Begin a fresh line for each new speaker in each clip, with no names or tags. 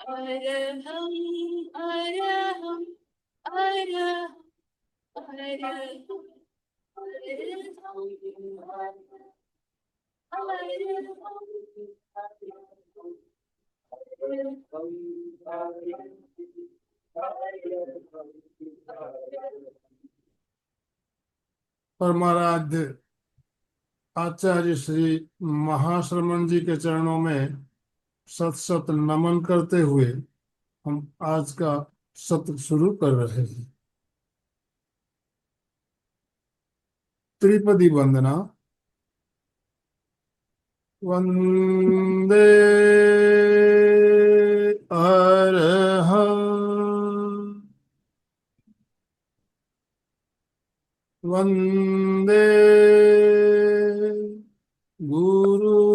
अरहं अरहं अरहं अरहं
परमाराध्य आचार्य श्री महाश्रमण जी के चरणों में सत सत नमन करते हुए हम आज का सत्र शुरू कर रहे हैं। त्रिपदी वंदना। वंदे अरहं वंदे गुरुवरं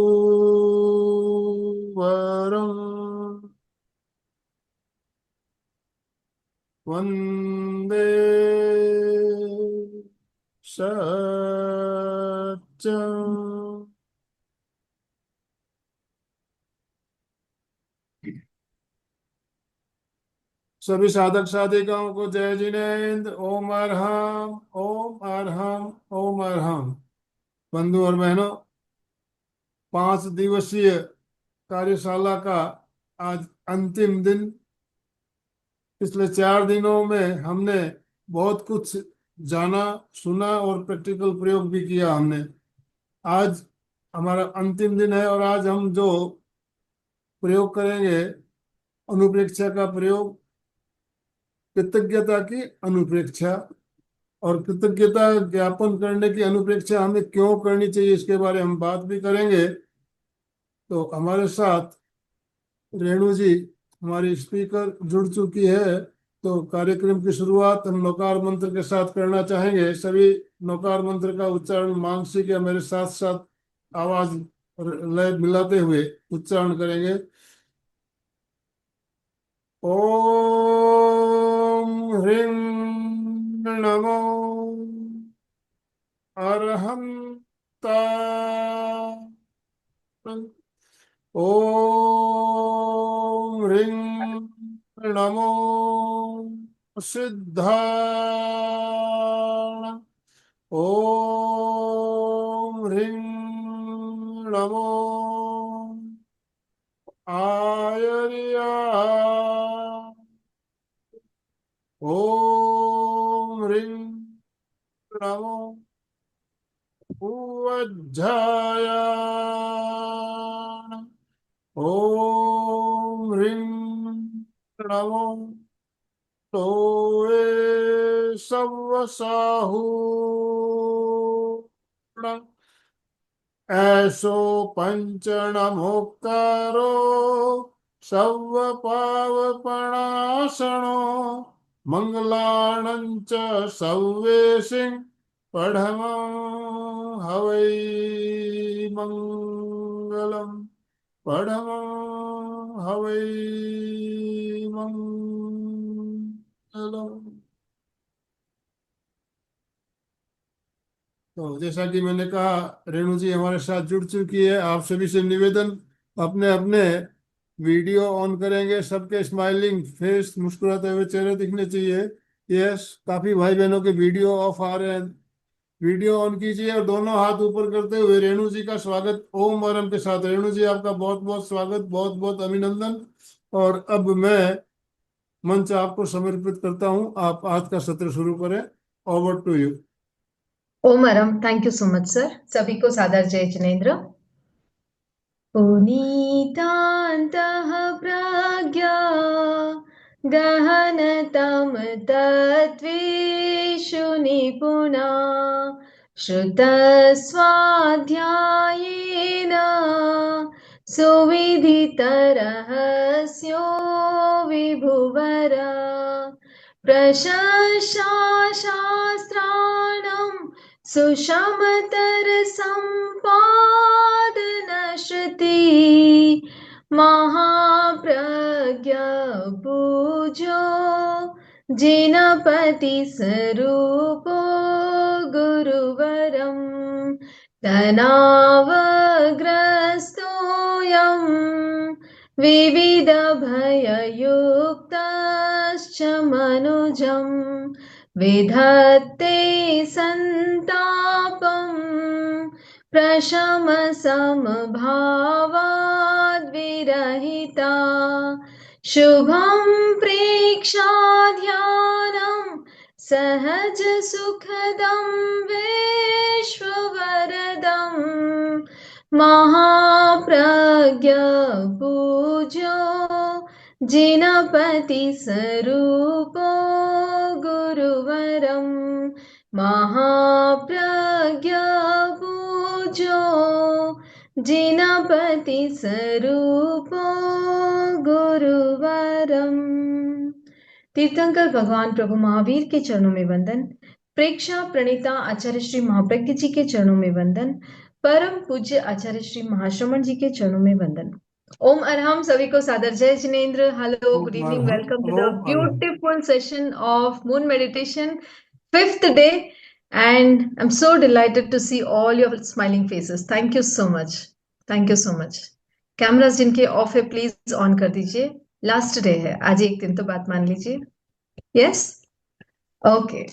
वंदे सच्चं। सभी साधक साधिकाओं को जय जिनेन्द्र। ओम अरहम ओम अरहम ओम अरहम। बंधु और बहनों, 5 दिवसीय कार्यशाला का आज अंतिम दिन। पिछले 4 दिनों में हमने बहुत कुछ जाना, सुना और प्रैक्टिकल प्रयोग भी किया हमने। आज हमारा अंतिम दिन है और आज हम जो प्रयोग करेंगे, अनुप्रेक्षा का प्रयोग, कृतज्ञता की अनुप्रेक्षा। और कृतज्ञता ज्ञापन करने की अनुप्रेक्षा हमें क्यों करनी चाहिए, इसके बारे में हम बात भी करेंगे। तो हमारे साथ रेणु जी हमारी स्पीकर जुड़ चुकी है। तो कार्यक्रम की शुरुआत हम नौकार मंत्र के साथ करना चाहेंगे। सभी नौकार मंत्र का उच्चारण मानसिक या मेरे साथ साथ आवाज लय मिलाते हुए उच्चारण करेंगे। ओम ह्रीं नमो अरहंता। ओम ह्रीं नमो सिद्धाण। ओम ह्रीं नमो आयर्याय। ओम ह्रीं नमो उज्जायाय। ओम ह्रीं नमो तोये सवसाहूर्ण। ऐसो पंचणमुक्तारो सव पावपणासनो मंगलानं च सव्येसिं पढ़मो हवै मंगलम्। पढ़मो हवै मंगलम्। तो जैसा कि मैंने कहा, रेणु जी हमारे साथ जुड़ चुकी है। आप सभी से निवेदन, अपने अपने वीडियो ऑन करेंगे। सबके स्माइलिंग फेस, मुस्कुराते हुए चेहरे दिखने चाहिए। यस, काफी भाई बहनों के वीडियो ऑफ आ रहे हैं। वीडियो ऑन कीजिए और दोनों हाथ ऊपर करते हुए रेणु जी का स्वागत ओम वरम के साथ। रेणु जी, आपका बहुत बहुत स्वागत, बहुत बहुत अभिनंदन। और अब मैं मंच आपको समर्पित करता हूँ। आप आज का सत्र शुरू करें। Over to you.
ओमरम, thank you so much sir. सभी को सादर जय जिनेन्द्र। पुनीतान्तः प्रज्ञा गहनतम तत्त्वेषु निपुणा श्रुतस्वाध्यायेन सुविदितरहस्यो विभुवरा प्रशंसाशास्त्राणां सुषमतरसम्पादनश्रुति महाप्रज्ञा पूज्यो जिनपतिस्वरूपो गुरुवरं तनावग्रस्तोऽयं विविधभययुक्तश्च मनुजं विधत्ते सन्तापम् प्रशमसमभावाद्विरहिता शुभं प्रेक्षाध्यानं सहजसुखदं विश्ववरदम् महाप्रज्ञपूज्यो जिनपतिस्वरूपो गुरुवरं महाप्रज्ञपूज्यो जिनपतिस्वरूपो गुरुवरम। तीर्थंकर भगवान प्रभु महावीर के चरणों में वंदन। प्रेक्षा प्रणीता आचार्य श्री महाप्रज्ञ जी के चरणों में वंदन। परम पूज्य आचार्य श्री महाश्रमण जी के चरणों में वंदन। ओम अरहम। सभी को सादर Jai Jinendra. Hello, good evening, welcome to the beautiful session of moon meditation, 5th day, and I'm so delighted to see all your smiling faces. Thank you so much. Thank you so much. Cameras जिनके of है please on कर दीजिए। Last day है आज, एक दिन तो बात मान लीजिए। Yes, okay.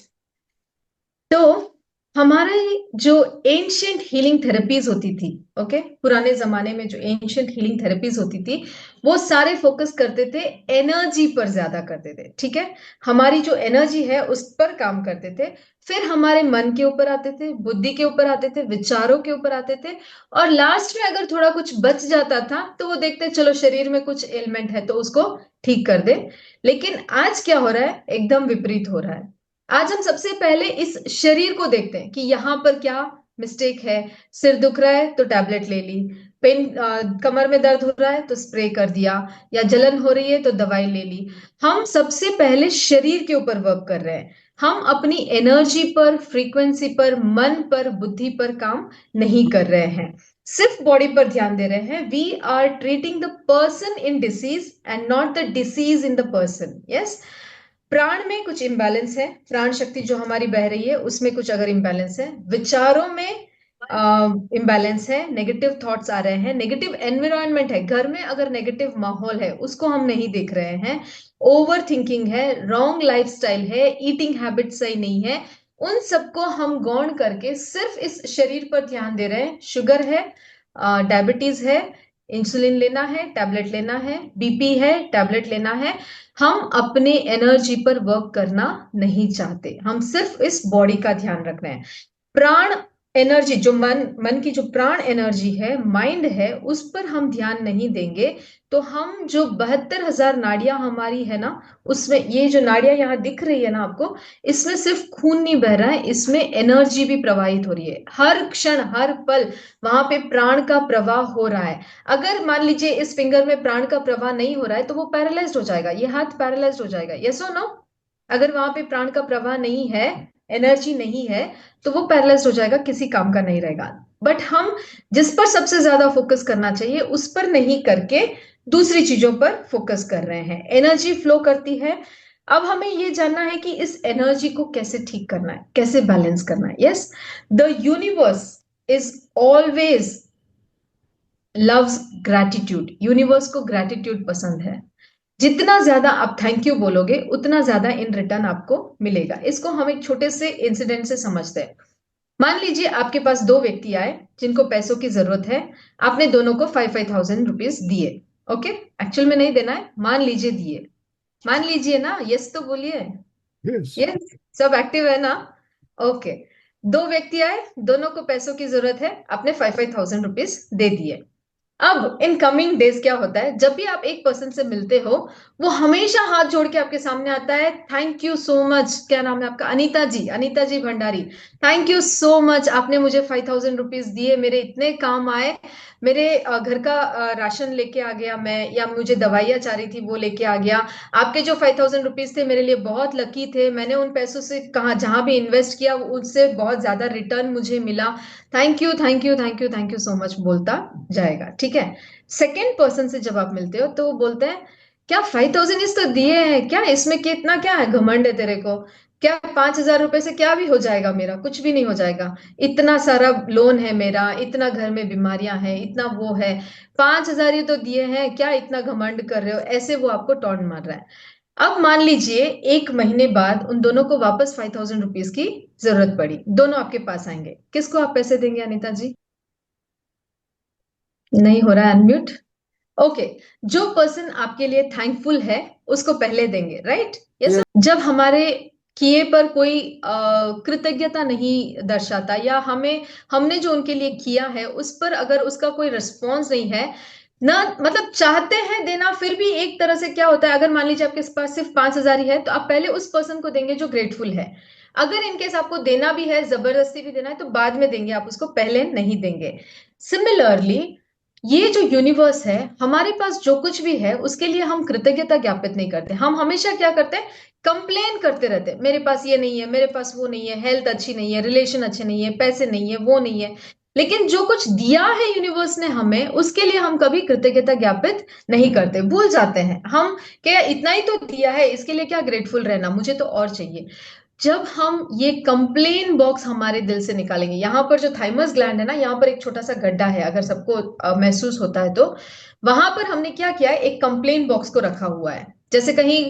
तो हमारा जो एंशियंट हीलिंग थेरेपीज होती थी, ओके, पुराने जमाने में जो एंशियंट हीलिंग थेरेपीज होती थी वो सारे फोकस करते थे एनर्जी पर, ज्यादा करते थे, ठीक है। हमारी जो एनर्जी है उस पर काम करते थे, फिर हमारे मन के ऊपर आते थे, बुद्धि के ऊपर आते थे, विचारों के ऊपर आते थे, और लास्ट में अगर थोड़ा कुछ बच जाता था तो वो देखते चलो शरीर में कुछ एलिमेंट है तो उसको ठीक कर दे। लेकिन आज क्या हो रहा है, एकदम विपरीत हो रहा है। आज हम सबसे पहले इस शरीर को देखते हैं कि यहाँ पर क्या मिस्टेक है। सिर दुख रहा है तो टैबलेट ले ली, पेन, कमर में दर्द हो रहा है तो स्प्रे कर दिया, या जलन हो रही है तो दवाई ले ली। हम सबसे पहले शरीर के ऊपर वर्क कर रहे हैं, हम अपनी एनर्जी पर, फ्रीक्वेंसी पर, मन पर, बुद्धि पर काम नहीं कर रहे हैं, सिर्फ बॉडी पर ध्यान दे रहे हैं। We are treating the person in disease and not the disease in the person. Yes, प्राण में कुछ इम्बैलेंस है, प्राण शक्ति जो हमारी बह रही है उसमें कुछ अगर इम्बैलेंस है, विचारों में इम्बैलेंस है, नेगेटिव थॉट्स आ रहे हैं, नेगेटिव एनवायरनमेंट है, घर में अगर नेगेटिव माहौल है उसको हम नहीं देख रहे हैं, ओवर थिंकिंग है, रॉन्ग लाइफस्टाइल है, ईटिंग हैबिट सही नहीं है, उन सबको हम गौण करके सिर्फ इस शरीर पर ध्यान दे रहे हैं। शुगर है, डायबिटीज है, इंसुलिन लेना है, टैबलेट लेना है, बीपी है, टैबलेट लेना है। हम अपने एनर्जी पर वर्क करना नहीं चाहते, हम सिर्फ इस बॉडी का ध्यान रख रहे हैं। प्राण एनर्जी, जो मन की जो प्राण एनर्जी है, माइंड है, उस पर हम ध्यान नहीं देंगे तो हम जो 72,000 नाड़ियां हमारी है ना, उसमें ये जो नाड़ियां यहाँ दिख रही है ना आपको, इसमें सिर्फ खून नहीं बह रहा है, इसमें एनर्जी भी प्रवाहित हो रही है। हर क्षण, हर पल वहां पे प्राण का प्रवाह हो रहा है। अगर मान लीजिए इस फिंगर में प्राण का प्रवाह नहीं हो रहा है तो वो पैरालाइज्ड हो जाएगा, ये हाथ पैरालाइज्ड हो जाएगा। यस और नो? अगर वहां पे प्राण का प्रवाह नहीं है, एनर्जी नहीं है, तो वो पैरालाइज हो जाएगा, किसी काम का नहीं रहेगा। बट हम जिस पर सबसे ज्यादा फोकस करना चाहिए उस पर नहीं करके दूसरी चीजों पर फोकस कर रहे हैं। एनर्जी फ्लो करती है। अब हमें ये जानना है कि इस एनर्जी को कैसे ठीक करना है, कैसे बैलेंस करना है। Yes, the universe is always loves gratitude. Universe को ग्रैटिट्यूड पसंद है। जितना ज्यादा आप थैंक यू बोलोगे उतना ज्यादा इन रिटर्न आपको मिलेगा। इसको हम एक छोटे से इंसिडेंट से समझते हैं। मान लीजिए आपके पास दो व्यक्ति आए जिनको पैसों की जरूरत है, आपने दोनों को 5,000 रुपीज दिए। ओके, एक्चुअल में नहीं देना है, मान लीजिए दिए, मान लीजिए ना, यस तो बोलिए। यस, सब एक्टिव है ना? ओके, दो व्यक्ति आए, दोनों को पैसों की जरूरत है, आपने 5,000 रुपीज दे दिए। अब इन कमिंग डेज क्या होता है, जब भी आप एक पर्सन से मिलते हो वो हमेशा हाथ जोड़ के आपके सामने आता है, थैंक यू सो मच। क्या नाम है आपका? Anita ji, Anita ji Bhandari. Thank you so much, आपने मुझे 5,000 रुपीज दिए, मेरे इतने काम आए, मेरे घर का राशन लेके आ गया मैं, या मुझे दवाइयाँ चाह रही थी वो लेके आ गया। आपके जो 5,000 रुपीज थे मेरे लिए बहुत लकी थे, मैंने उन पैसों से कहा जहां भी इन्वेस्ट किया उससे बहुत ज्यादा रिटर्न मुझे मिला। Thank you, thank you, thank you, thank you so much बोलता जाएगा, ठीक है। सेकेंड पर्सन से जब आप मिलते हो तो वो बोलते हैं क्या 5,000 इस तो दिए हैं, क्या इसमें कितना, क्या है, घमंड है तेरे को, क्या 5,000 रुपए से क्या भी हो जाएगा? मेरा कुछ भी नहीं हो जाएगा। इतना सारा लोन है मेरा, इतना घर में बीमारियां हैं, इतना वो है, 5,000 ही तो दिए हैं, क्या इतना घमंड कर रहे हो? ऐसे वो आपको टॉन्ट मार रहा है। अब मान लीजिए 1 महीने बाद उन दोनों को वापस 5,000 रुपीज की जरूरत पड़ी, दोनों आपके पास आएंगे, किसको आप पैसे देंगे अनीता जी? नहीं हो रहा है अनम्यूट। ओके, जो पर्सन आपके लिए थैंकफुल है उसको पहले देंगे, राइट? यस।
ये
जब हमारे किए पर कोई कृतज्ञता नहीं दर्शाता, या हमने जो उनके लिए किया है उस पर अगर उसका कोई रिस्पॉन्स नहीं है ना, मतलब चाहते हैं देना फिर भी एक तरह से क्या होता है, अगर मान लीजिए आपके पास सिर्फ 5,000 ही है तो आप पहले उस पर्सन को देंगे जो ग्रेटफुल है। अगर इनकेस आपको देना भी है, जबरदस्ती भी देना है, तो बाद में देंगे, आप उसको पहले नहीं देंगे। सिमिलरली ये जो यूनिवर्स है, हमारे पास जो कुछ भी है उसके लिए हम कृतज्ञता ज्ञापित नहीं करते। हम हमेशा क्या करते हैं? कंप्लेन करते रहते हैं, मेरे पास ये नहीं है, मेरे पास वो नहीं है, हेल्थ अच्छी नहीं है, रिलेशन अच्छे नहीं है, पैसे नहीं है, वो नहीं है। लेकिन जो कुछ दिया है यूनिवर्स ने हमें, उसके लिए हम कभी कृतज्ञता ज्ञापित नहीं करते, भूल जाते हैं हम। क्या इतना ही तो दिया है, इसके लिए क्या ग्रेटफुल रहना, मुझे तो और चाहिए। जब हम ये कंप्लेन बॉक्स हमारे दिल से निकालेंगे, यहां पर जो थाइमस ग्लैंड है ना, यहाँ पर एक छोटा सा गड्ढा है, अगर सबको महसूस होता है तो वहां पर हमने क्या किया है, एक कंप्लेन बॉक्स को रखा हुआ है। जैसे कहीं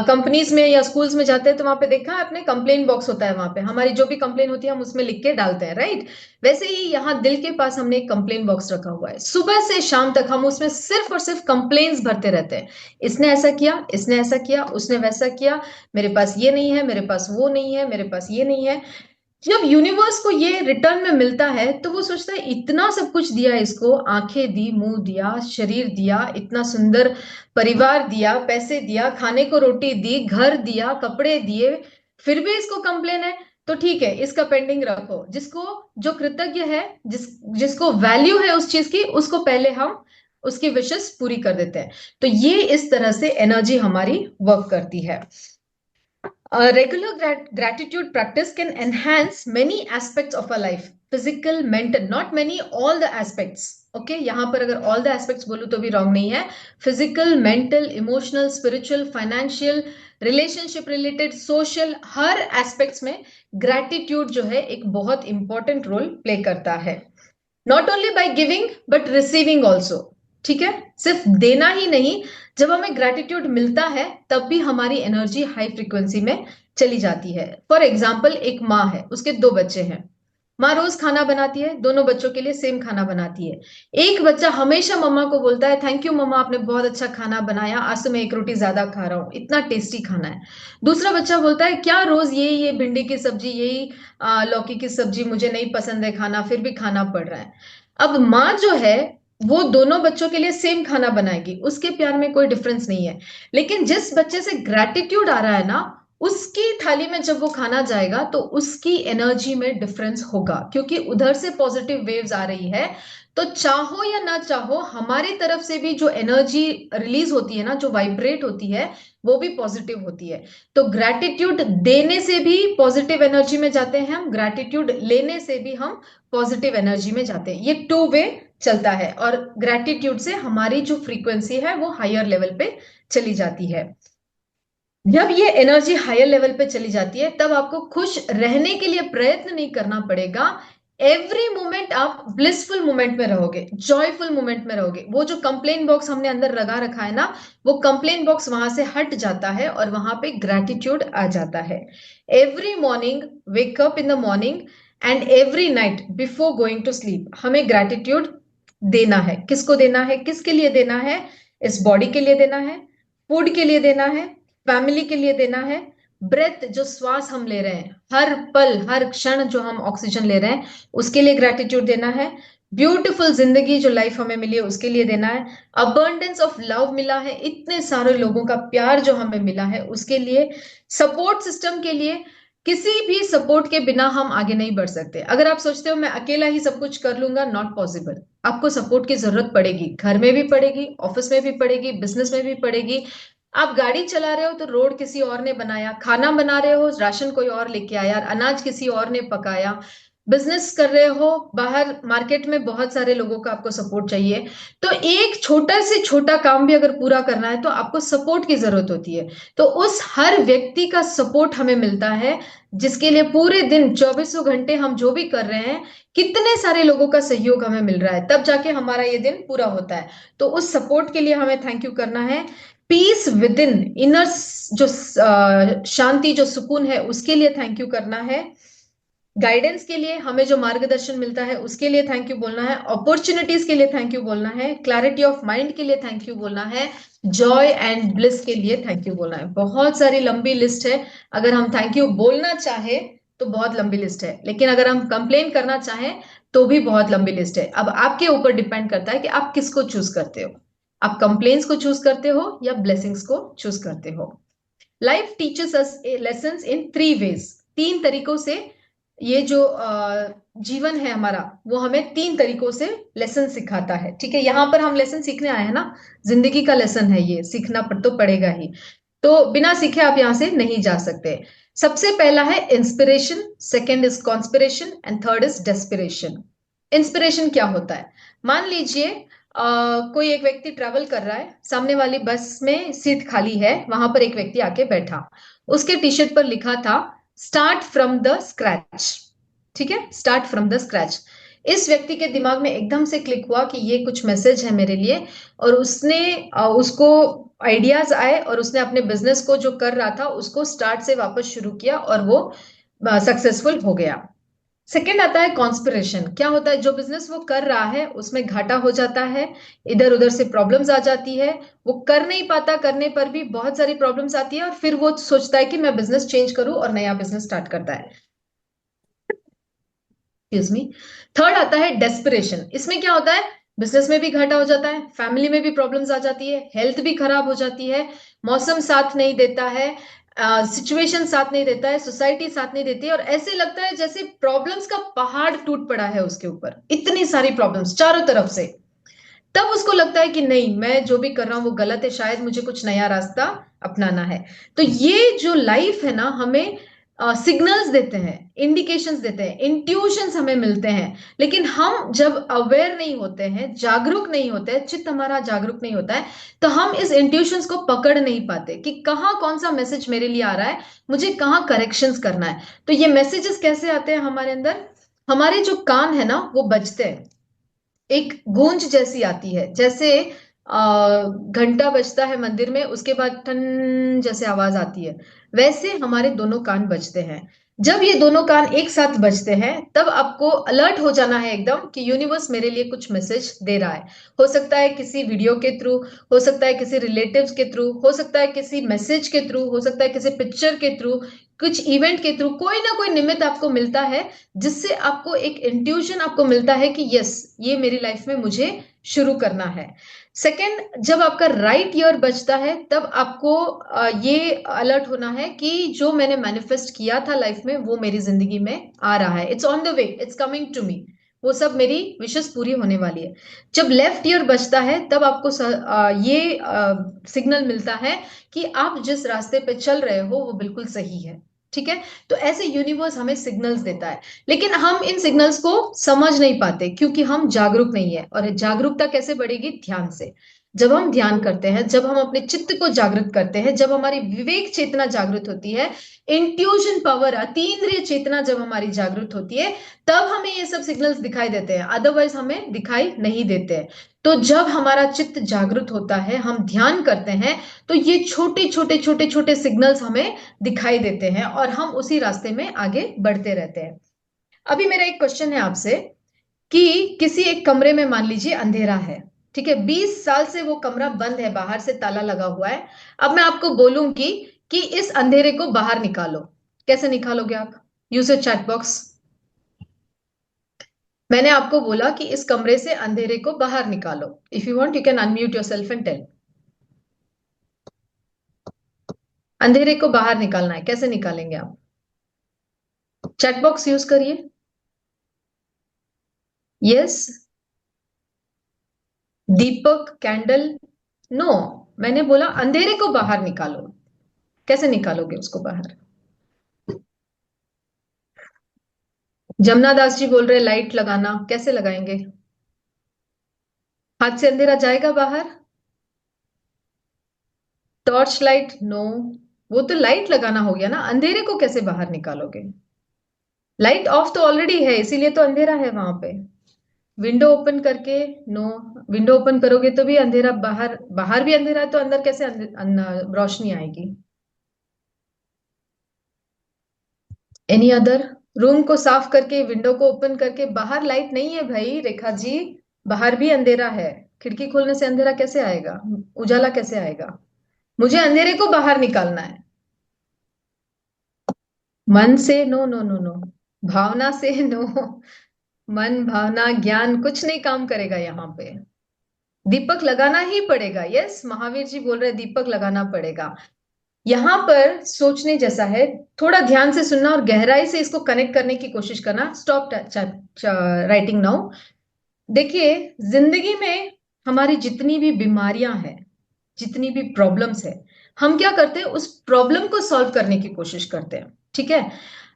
कंपनीज में या स्कूल्स में जाते हैं तो वहां पे देखा है आपने, कंप्लेन बॉक्स होता है, वहां पे हमारी जो भी कंप्लेन होती है हम उसमें लिख के डालते हैं, राइट? वैसे ही यहाँ दिल के पास हमने एक कंप्लेन बॉक्स रखा हुआ है, सुबह से शाम तक हम उसमें सिर्फ और सिर्फ कंप्लेन्स भरते रहते हैं। इसने ऐसा किया, इसने ऐसा किया, उसने वैसा किया, मेरे पास ये नहीं है, मेरे पास वो नहीं है, मेरे पास ये नहीं है। जब यूनिवर्स को ये रिटर्न में मिलता है तो वो सोचता है इतना सब कुछ दिया इसको, आंखें दी, मुंह दिया, शरीर दिया, इतना सुंदर परिवार दिया, पैसे दिया, खाने को रोटी दी, घर दिया, कपड़े दिए, फिर भी इसको कंप्लेन है। तो ठीक है, इसका पेंडिंग रखो। जिसको जो कृतज्ञ है, जिसको वैल्यू है उस चीज की, उसको पहले हम उसकी विशेष पूरी कर देते हैं। तो ये इस तरह से एनर्जी हमारी वर्क करती है। A regular gratitude practice can enhance many aspects of our life. Physical, mental, not many, all the aspects. Okay, यहाँ पर अगर all the aspects बोलूँ तो भी wrong नहीं है। Physical, mental, emotional, spiritual, financial, relationship related, social, हर aspects में gratitude जो है एक बहुत important role play करता है। Not only by giving but receiving also. ठीक है, सिर्फ देना ही नहीं, जब हमें ग्रेटिट्यूड मिलता है तब भी हमारी एनर्जी हाई फ्रीक्वेंसी में चली जाती है। फॉर एग्जाम्पल, एक माँ है, उसके 2 बच्चे हैं। माँ रोज खाना बनाती है, दोनों बच्चों के लिए सेम खाना बनाती है। एक बच्चा हमेशा मम्मा को बोलता है, थैंक यू मम्मा, आपने बहुत अच्छा खाना बनाया, आज तो मैं 1 रोटी ज्यादा खा रहा हूँ, इतना टेस्टी खाना है। दूसरा बच्चा बोलता है, क्या रोज ये भिंडी की सब्जी, यही लौकी की सब्जी, मुझे नहीं पसंद है खाना, फिर भी खाना पड़ रहा है। अब माँ जो है वो दोनों बच्चों के लिए सेम खाना बनाएगी, उसके प्यार में कोई डिफरेंस नहीं है। लेकिन जिस बच्चे से ग्रेटिट्यूड आ रहा है ना, उसकी थाली में जब वो खाना जाएगा तो उसकी एनर्जी में डिफरेंस होगा, क्योंकि उधर से पॉजिटिव वेव्स आ रही है। तो चाहो या ना चाहो, हमारी तरफ से भी जो एनर्जी रिलीज होती है ना, जो वाइब्रेट होती है, वो भी पॉजिटिव होती है। तो ग्रैटिट्यूड देने से भी पॉजिटिव एनर्जी में जाते हैं हम, ग्रैटिट्यूड लेने से भी हम पॉजिटिव एनर्जी में जाते हैं। ये 2 वे चलता है, और ग्रैटिट्यूड से हमारी जो फ्रीक्वेंसी है वो हायर लेवल पे चली जाती है। जब ये एनर्जी हायर लेवल पे चली जाती है तब आपको खुश रहने के लिए प्रयत्न नहीं करना पड़ेगा। एवरी मोमेंट आप ब्लिसफुल मोमेंट में रहोगे, जॉयफुल मोमेंट में रहोगे। वो जो कंप्लेन बॉक्स हमने अंदर लगा रखा है ना, वो कंप्लेन बॉक्स वहां से हट जाता है और वहां पे ग्रैटिट्यूड आ जाता है। Every morning, wake up in the morning and every night before going to sleep, हमें ग्रैटिट्यूड देना है। किसको देना है, किसके लिए देना है? इस बॉडी के लिए देना है, फूड के लिए देना है, फैमिली के लिए देना है, ब्रेथ जो श्वास हम ले रहे हैं, हर पल हर क्षण जो हम ऑक्सीजन ले रहे हैं, उसके लिए ग्रेटिट्यूड देना है। ब्यूटीफुल जिंदगी जो लाइफ हमें मिली है उसके लिए देना है। अबंडेंस ऑफ लव मिला है, इतने सारे लोगों का प्यार जो हमें मिला है उसके लिए। सपोर्ट सिस्टम के लिए, किसी भी सपोर्ट के बिना हम आगे नहीं बढ़ सकते। अगर आप सोचते हो मैं अकेला ही सब कुछ कर लूंगा, नॉट पॉसिबल। आपको सपोर्ट की जरूरत पड़ेगी, घर में भी पड़ेगी, ऑफिस में भी पड़ेगी, बिजनेस में भी पड़ेगी। आप गाड़ी चला रहे हो तो रोड किसी और ने बनाया, खाना बना रहे हो राशन कोई और लेके आया, अनाज किसी और ने पकाया, बिजनेस कर रहे हो, बाहर मार्केट में बहुत सारे लोगों का आपको सपोर्ट चाहिए, तो एक छोटा से छोटा काम भी अगर पूरा करना है तो आपको सपोर्ट की जरूरत होती है। तो उस हर व्यक्ति का सपोर्ट हमें मिलता है, जिसके लिए पूरे दिन 24 घंटे हम जो भी कर रहे हैं, कितने सारे लोगों का सहयोग हमें मिल रहा है, तब जाके हमारा ये दिन पूरा होता है। तो उस सपोर्ट के लिए हमें थैंक यू करना है। पीस विद इन, इनर जो शांति, जो सुकून है, उसके लिए थैंक यू करना है। गाइडेंस के लिए, हमें जो मार्गदर्शन मिलता है उसके लिए थैंक यू बोलना है। अपॉर्चुनिटीज के लिए थैंक यू बोलना है। क्लैरिटी ऑफ माइंड के लिए थैंक यू बोलना है। जॉय एंड ब्लिस के लिए थैंक यू बोलना है। बहुत सारी लंबी लिस्ट है, अगर हम थैंक यू बोलना चाहे तो बहुत लंबी लिस्ट है, लेकिन अगर हम कंप्लेन करना चाहें तो भी बहुत लंबी लिस्ट है। अब आपके ऊपर डिपेंड करता है कि आप किसको चूज करते हो, आप कंप्लेन्स को चूज करते हो या ब्लेसिंग्स को चूज करते हो। लाइफ टीचेस अस लेसन्स इन 3 ways, 3 तरीकों से। ये जो जीवन है हमारा, वो हमें 3 तरीकों से लेसन सिखाता है। ठीक है, यहां पर हम लेसन सीखने आए हैं ना, जिंदगी का लेसन है ये, सीखना तो पड़ेगा ही। तो बिना सीखे आप यहां से नहीं जा सकते। सबसे पहला है inspiration, second is conspiration and third is desperation. Inspiration क्या होता है? मान लीजिए कोई एक व्यक्ति ट्रेवल कर रहा है, सामने वाली बस में सीट खाली है, वहां पर एक व्यक्ति आके बैठा, उसके टी शर्ट पर लिखा था स्टार्ट फ्रॉम द स्क्रैच। ठीक है, स्टार्ट फ्रॉम द स्क्रैच। इस व्यक्ति के दिमाग में एकदम से क्लिक हुआ कि ये कुछ मैसेज है मेरे लिए, और उसने उसको आइडियाज आए और उसने अपने बिजनेस को जो कर रहा था उसको स्टार्ट से वापस शुरू किया और वो सक्सेसफुल हो गया। सेकेंड आता है कॉन्स्पिरेशन। क्या होता है? जो बिजनेस वो कर रहा है उसमें घाटा हो जाता है, इधर उधर से प्रॉब्लम्स आ जाती है, वो कर नहीं पाता, करने पर भी बहुत सारी प्रॉब्लम्स आती है, और फिर वो सोचता है कि मैं बिजनेस चेंज करूं और नया बिजनेस स्टार्ट करता है। Excuse me. थर्ड आता है डेस्परेशन। इसमें क्या होता है? बिजनेस में भी घाटा हो जाता है, फैमिली में भी प्रॉब्लम्स आ जाती है, हेल्थ भी खराब हो जाती है, मौसम साथ नहीं देता है, सिचुएशन साथ नहीं देता है, सोसाइटी साथ नहीं देती है, और ऐसे लगता है जैसे प्रॉब्लम्स का पहाड़ टूट पड़ा है उसके ऊपर, इतनी सारी प्रॉब्लम्स चारों तरफ से। तब उसको लगता है कि नहीं, मैं जो भी कर रहा हूं वो गलत है, शायद मुझे कुछ नया रास्ता अपनाना है। तो ये जो लाइफ है ना, हमें सिग्नल्स देते हैं, इंडिकेशंस देते हैं, इंट्यूशंस हमें मिलते हैं। लेकिन हम जब अवेयर नहीं होते हैं, जागरूक नहीं होते हैं, चित्त हमारा जागरूक नहीं होता है, तो हम इस इंट्यूशंस को पकड़ नहीं पाते कि कहाँ कौन सा मैसेज मेरे लिए आ रहा है, मुझे कहाँ करेक्शंस करना है। तो ये मैसेजेस कैसे आते हैं हमारे अंदर? हमारे जो कान है ना वो बजते हैं, एक गूंज जैसी आती है, जैसे घंटा बजता है मंदिर में, उसके बाद ठन जैसे आवाज आती है, वैसे हमारे दोनों कान बजते हैं। जब ये दोनों कान एक साथ बजते हैं तब आपको अलर्ट हो जाना है एकदम कि यूनिवर्स मेरे लिए कुछ मैसेज दे रहा है। हो सकता है किसी वीडियो के थ्रू, हो सकता है किसी रिलेटिव्स के थ्रू, हो सकता है किसी मैसेज के थ्रू, हो सकता है किसी पिक्चर के थ्रू, कुछ इवेंट के थ्रू, कोई ना कोई निमित्त आपको मिलता है जिससे आपको एक इंट्यूशन आपको मिलता है कि यस, ये मेरी लाइफ में मुझे शुरू करना है। सेकंड, जब आपका राइट ईयर बजता है तब आपको ये अलर्ट होना है कि जो मैंने मैनिफेस्ट किया था लाइफ में वो मेरी जिंदगी में आ रहा है, it's on the way, it's coming to me, वो सब मेरी विशेष पूरी होने वाली है। जब लेफ्ट ईयर बजता है तब आपको ये सिग्नल मिलता है कि आप जिस रास्ते पे चल रहे हो वो बिल्कुल सही है। ठीक है, तो ऐसे यूनिवर्स हमें सिग्नल्स देता है, लेकिन हम इन सिग्नल्स को समझ नहीं पाते क्योंकि हम जागरूक नहीं है। और जागरूकता कैसे बढ़ेगी? ध्यान से। जब हम ध्यान करते हैं, जब हम अपने चित्त को जागृत करते हैं, जब हमारी विवेक चेतना जागृत होती है, इंट्यूशन पावर, अतीन्द्रिय चेतना जब हमारी जागृत होती है, तब हमें ये सब सिग्नल्स दिखाई देते हैं, अदरवाइज हमें दिखाई नहीं देते हैं। तो जब हमारा चित्त जागृत होता है, हम ध्यान करते हैं, तो ये छोटे छोटे छोटे छोटे सिग्नल्स हमें दिखाई देते हैं और हम उसी रास्ते में आगे बढ़ते रहते हैं। अभी मेरा एक क्वेश्चन है आपसे कि किसी एक कमरे में मान लीजिए अंधेरा है, ठीक है, 20 साल से वो कमरा बंद है, बाहर से ताला लगा हुआ है। अब मैं आपको बोलूंगी कि इस अंधेरे को बाहर निकालो, कैसे निकालोगे आप? Use a chat box. मैंने आपको बोला कि इस कमरे से अंधेरे को बाहर निकालो। If you want you can unmute yourself and tell. अंधेरे को बाहर निकालना है, कैसे निकालेंगे आप? चैट बॉक्स यूज करिए। यस। दीपक, कैंडल। नो, मैंने बोला अंधेरे को बाहर निकालो। कैसे निकालोगे उसको बाहर? जमुना दास जी बोल रहे लाइट लगाना, कैसे लगाएंगे? हाथ से अंधेरा जाएगा बाहर? Torch light? नो, वो तो लाइट लगाना हो गया ना, अंधेरे को कैसे बाहर निकालोगे? लाइट ऑफ तो ऑलरेडी है, इसीलिए तो अंधेरा है वहां पे। विंडो ओपन करके? नो, विंडो ओपन करोगे तो भी अंधेरा, बाहर बाहर भी अंधेरा है तो अंदर कैसे रोशनी आएगी? Any other? रूम को साफ करके, विंडो को ओपन करके, बाहर लाइट नहीं है भाई रेखा जी, बाहर भी अंधेरा है। खिड़की खोलने से अंधेरा कैसे आएगा, उजाला कैसे आएगा? मुझे अंधेरे को बाहर निकालना है। मन से? No no no no. भावना से? नो। मन भावना ज्ञान कुछ नहीं काम करेगा यहाँ पे। दीपक लगाना ही पड़ेगा। यस, महावीर जी बोल रहे दीपक लगाना पड़ेगा। यहाँ पर सोचने जैसा है, थोड़ा ध्यान से सुनना और गहराई से इसको कनेक्ट करने की कोशिश करना। Stop writing now. देखिए, जिंदगी में हमारी जितनी भी बीमारियां हैं, जितनी भी प्रॉब्लम्स है, हम क्या करते हैं, उस प्रॉब्लम को सॉल्व करने की कोशिश करते हैं, ठीक है?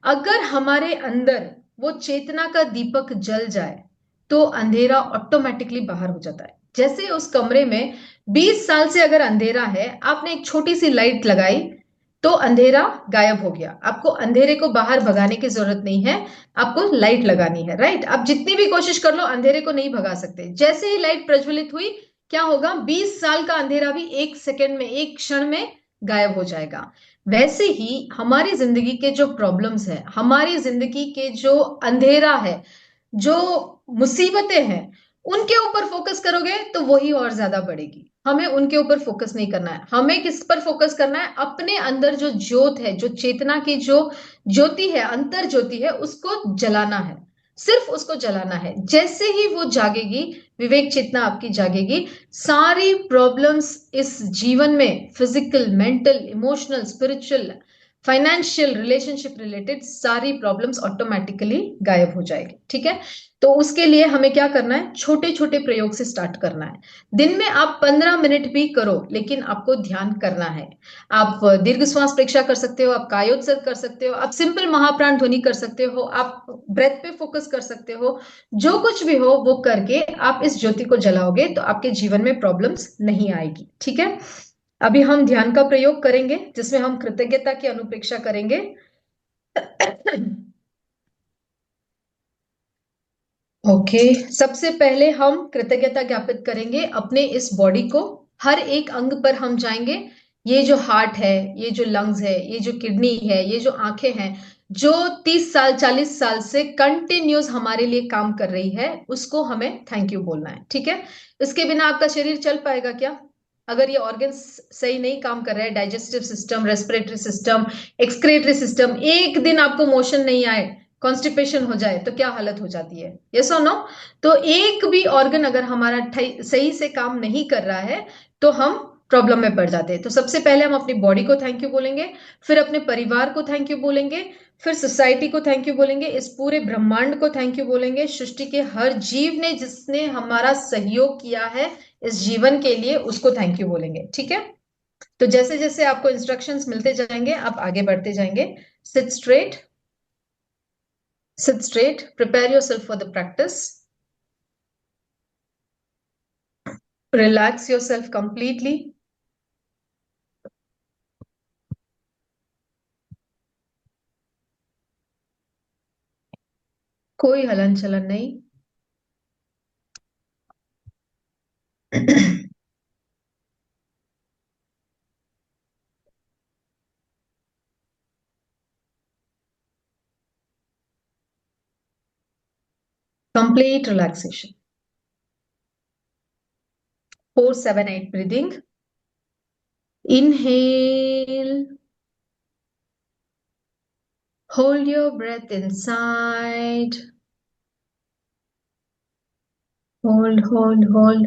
अगर हमारे अंदर वो चेतना का दीपक जल जाए तो अंधेरा ऑटोमेटिकली बाहर हो जाता है। जैसे उस कमरे में 20 साल से अगर अंधेरा है, आपने एक छोटी सी लाइट लगाई तो अंधेरा गायब हो गया। आपको अंधेरे को बाहर भगाने की जरूरत नहीं है, आपको लाइट लगानी है, राइट? आप जितनी भी कोशिश कर लो अंधेरे को नहीं भगा सकते। जैसे ही लाइट प्रज्वलित हुई, क्या होगा, 20 साल का अंधेरा भी एक सेकंड में, एक क्षण में गायब हो जाएगा। वैसे ही हमारी जिंदगी के जो प्रॉब्लम्स है, हमारी जिंदगी के जो अंधेरा है, जो मुसीबतें हैं, उनके ऊपर फोकस करोगे तो वही और ज्यादा बढ़ेगी। हमें उनके ऊपर फोकस नहीं करना है, हमें किस पर फोकस करना है, अपने अंदर जो ज्योत है, जो चेतना की जो ज्योति है, अंतर ज्योति है, उसको जलाना है। सिर्फ उसको जलाना है। जैसे ही वो जागेगी, विवेक चेतना आपकी जागेगी, सारी प्रॉब्लम्स इस जीवन में, physical, mental, emotional, spiritual, financial, relationship related सारी प्रॉब्लम्स ऑटोमेटिकली गायब हो जाएगी, ठीक है? तो उसके लिए हमें क्या करना है, छोटे छोटे प्रयोग से स्टार्ट करना है। दिन में आप 15 मिनट भी करो, लेकिन आपको ध्यान करना है। आप दीर्घ श्वास प्रेक्षा कर सकते हो, आप कायोत्सर्ग कर सकते हो, आप सिंपल महाप्राण ध्वनि कर सकते हो, आप ब्रेथ पे फोकस कर सकते हो। जो कुछ भी हो वो करके आप इस ज्योति को जलाओगे तो आपके जीवन में प्रॉब्लम्स नहीं आएगी, ठीक है? अभी हम ध्यान का प्रयोग करेंगे जिसमें हम कृतज्ञता की अनुप्रेक्षा करेंगे। ओके, सबसे पहले हम कृतज्ञता ज्ञापित करेंगे अपने इस बॉडी को। हर एक अंग पर हम जाएंगे। ये जो हार्ट है, ये जो लंग्स है, ये जो किडनी है, ये जो आंखें हैं, जो 30 साल 40 साल से कंटिन्यूस हमारे लिए काम कर रही है, उसको हमें थैंक यू बोलना है, ठीक है? इसके बिना आपका शरीर चल पाएगा क्या? अगर ये ऑर्गन्स सही नहीं काम कर रहे हैं, digestive system, respiratory system, excretory system, एक दिन आपको मोशन नहीं आए, कॉन्स्टिपेशन हो जाए, तो क्या हालत हो जाती है? यस और नो? तो एक भी ऑर्गन अगर हमारा सही से काम नहीं कर रहा है तो हम प्रॉब्लम में पड़ जाते हैं। तो सबसे पहले हम अपनी बॉडी को थैंक यू बोलेंगे, फिर अपने परिवार को थैंक यू बोलेंगे, फिर सोसाइटी को थैंक यू बोलेंगे, इस पूरे ब्रह्मांड को थैंक यू बोलेंगे, सृष्टि के हर जीव ने जिसने हमारा सहयोग किया है इस जीवन के लिए, उसको थैंक यू बोलेंगे, ठीक है? तो जैसे जैसे आपको इंस्ट्रक्शंस मिलते जाएंगे आप आगे बढ़ते जाएंगे। Seat straight, sit straight, prepare yourself for the practice, relax yourself completely. कोई हलन चलन नहीं। Complete relaxation. 4-7-8 breathing. Inhale, hold your breath inside, hold.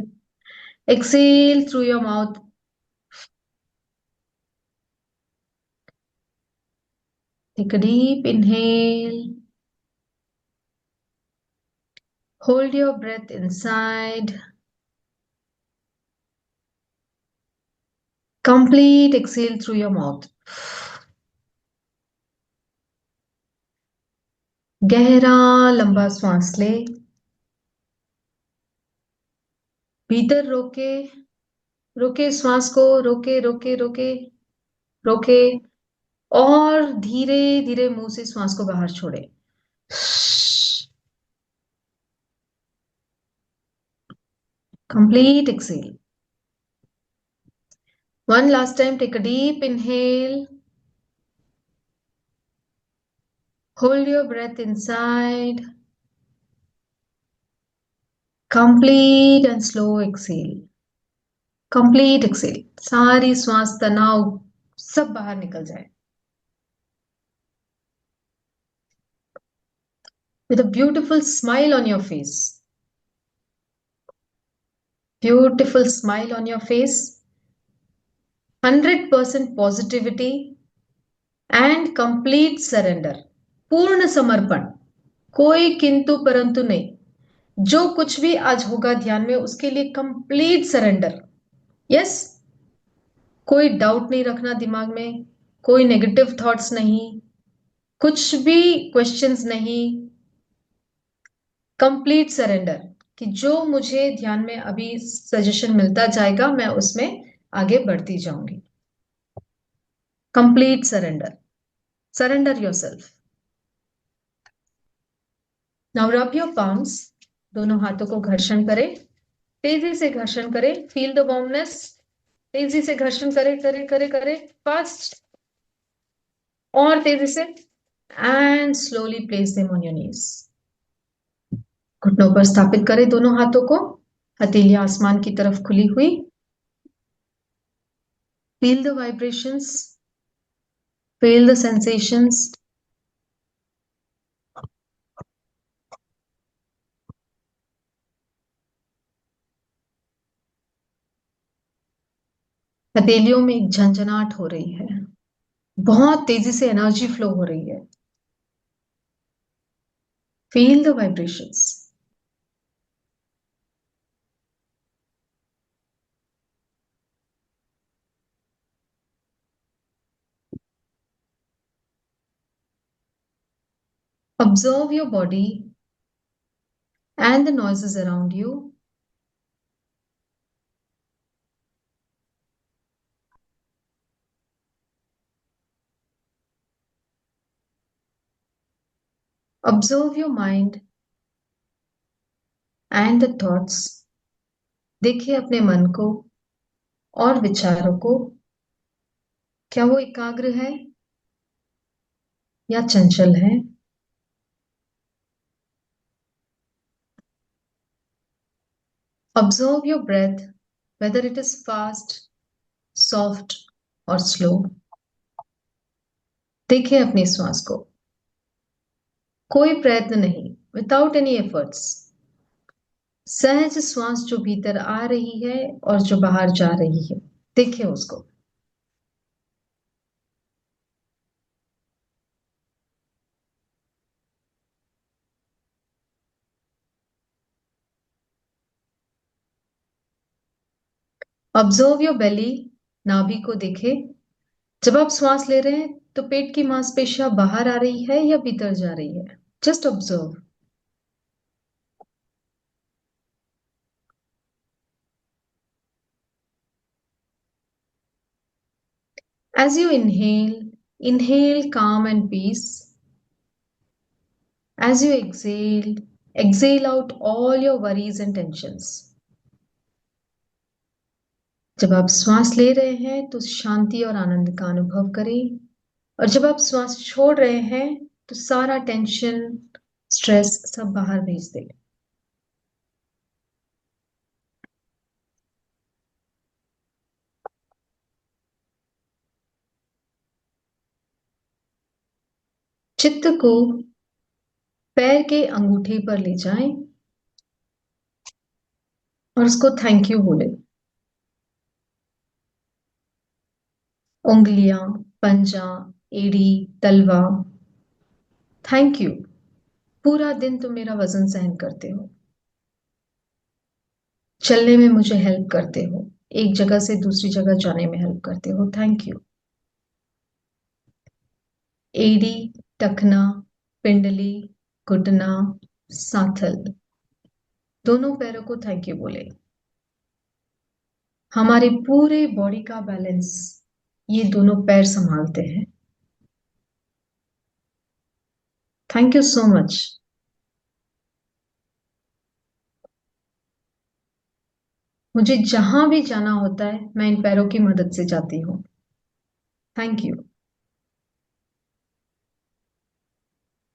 Exhale through your mouth. Take a deep inhale, hold your breath inside. Complete exhale through your mouth. गहरा लंबा सांस ले, भीतर रोके, रोके श्वास को, रोके रोके रोके रोके, और धीरे धीरे मुंह से श्वास को बाहर छोड़े। Complete exhale. One last time, take a deep inhale. Hold your breath inside. Complete and slow exhale. Complete exhale. सारी श्वास तनाव सब बाहर निकल जाए. With a beautiful smile on your face. Beautiful smile on your face. 100% positivity and complete surrender. पूर्ण समर्पण. कोई किंतु परंतु नहीं. जो कुछ भी आज होगा ध्यान में उसके लिए कंप्लीट सरेंडर. यस, कोई डाउट नहीं रखना दिमाग में, कोई नेगेटिव थॉट्स नहीं, कुछ भी क्वेश्चंस नहीं. कंप्लीट सरेंडर कि जो मुझे ध्यान में अभी सजेशन मिलता जाएगा मैं उसमें आगे बढ़ती जाऊंगी. Complete surrender. Surrender yourself. Now rub your palms. दोनों हाथों को घर्षण करें, तेजी से घर्षण करें. Feel the warmness. तेजी से घर्षण करे करे करे करे. फास्ट और तेजी से. And slowly place them on your knees. घुटनों पर स्थापित करें दोनों हाथों को. हथेलियां आसमान की तरफ खुली हुई. Feel the vibrations. Feel the sensations. हथेलियों में एक झंझनाहट हो रही है. बहुत तेजी से एनर्जी फ्लो हो रही है. Feel the vibrations. Observe your body and the noises around you. Observe your mind and the thoughts. देखिए अपने मन को और विचारों को. क्या वो एकाग्र है या चंचल है? Observe your breath, whether it is fast, soft or slow. देखिए अपनी श्वास को. कोई प्रयत्न नहीं. Without any efforts. सहज श्वास जो भीतर आ रही है और जो बाहर जा रही है, देखिए उसको. Observe your belly. नाभि को देखे. जब आप श्वास ले रहे हैं तो पेट की मांसपेशियां बाहर आ रही है या भीतर जा रही है? Just observe. As you inhale, inhale calm and peace. As you exhale, exhale out all your worries and tensions. जब आप श्वास ले रहे हैं तो शांति और आनंद का अनुभव करें, और जब आप श्वास छोड़ रहे हैं तो सारा टेंशन, स्ट्रेस सब बाहर भेज दें. चित्त को पैर के अंगूठे पर ले जाएं और उसको थैंक यू बोले. उंगलियां, पंजा, एड़ी, तलवा. Thank you. पूरा दिन तुम मेरा वजन सहन करते हो. चलने में मुझे हेल्प करते हो. एक जगह से दूसरी जगह जाने में हेल्प करते हो. Thank you. एड़ी, टखना, पिंडली, घुटना, सांथल, दोनों पैरों को थैंक यू बोले। हमारे पूरे बॉडी का बैलेंस ये दोनों पैर संभालते हैं। Thank you so much. मुझे जहां भी जाना होता है मैं इन पैरों की मदद से जाती हूँ। Thank you.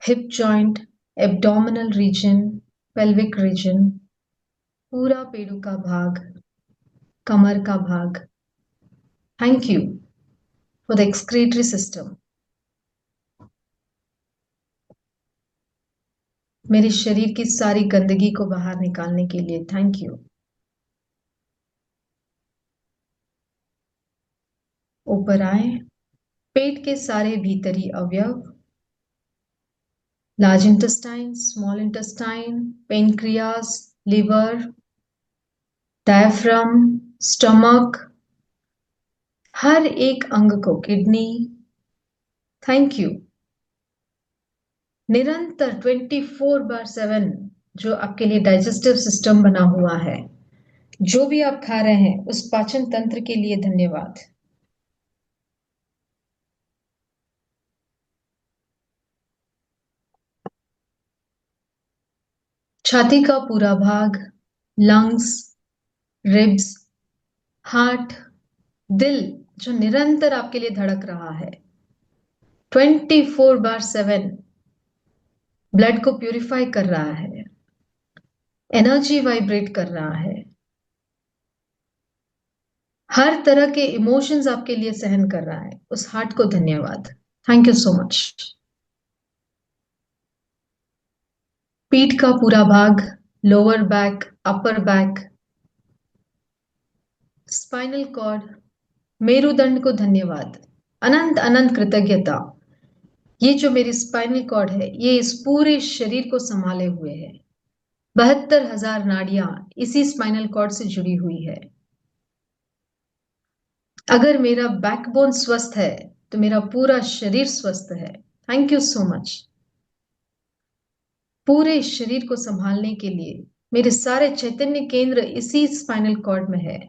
Hip joint, abdominal region, pelvic region, पूरा पेड़ू का भाग, कमर का भाग। Thank you for the excretory system. मेरे शरीर की सारी गंदगी को बाहर निकालने के लिए थैंक यू। ऊपर आए, पेट के सारे भीतरी अवयव, large intestine, small intestine, pancreas, liver, diaphragm, stomach, हर एक अंग को, किडनी। Thank you. निरंतर 24/7 जो आपके लिए डाइजेस्टिव सिस्टम बना हुआ है, जो भी आप खा रहे हैं उस पाचन तंत्र के लिए धन्यवाद। छाती का पूरा भाग, लंग्स, रिब्स, हार्ट, दिल जो निरंतर आपके लिए धड़क रहा है, 24/7 ब्लड को प्यूरिफाई कर रहा है, एनर्जी वाइब्रेट कर रहा है, हर तरह के इमोशंस आपके लिए सहन कर रहा है, उस हार्ट को धन्यवाद। Thank you so much. पीठ का पूरा भाग, lower back, upper back, spinal cord, मेरुदंड को धन्यवाद, अनंत अनंत कृतज्ञता। ये जो मेरी स्पाइनल कॉर्ड है ये इस पूरे शरीर को संभाले हुए है। 72,000 नाड़ियां इसी स्पाइनल कॉर्ड से जुड़ी हुई है। अगर मेरा बैकबोन स्वस्थ है तो मेरा पूरा शरीर स्वस्थ है। Thank you so much. पूरे शरीर को संभालने के लिए मेरे सारे चैतन्य केंद्र इसी स्पाइनल कॉर्ड में है।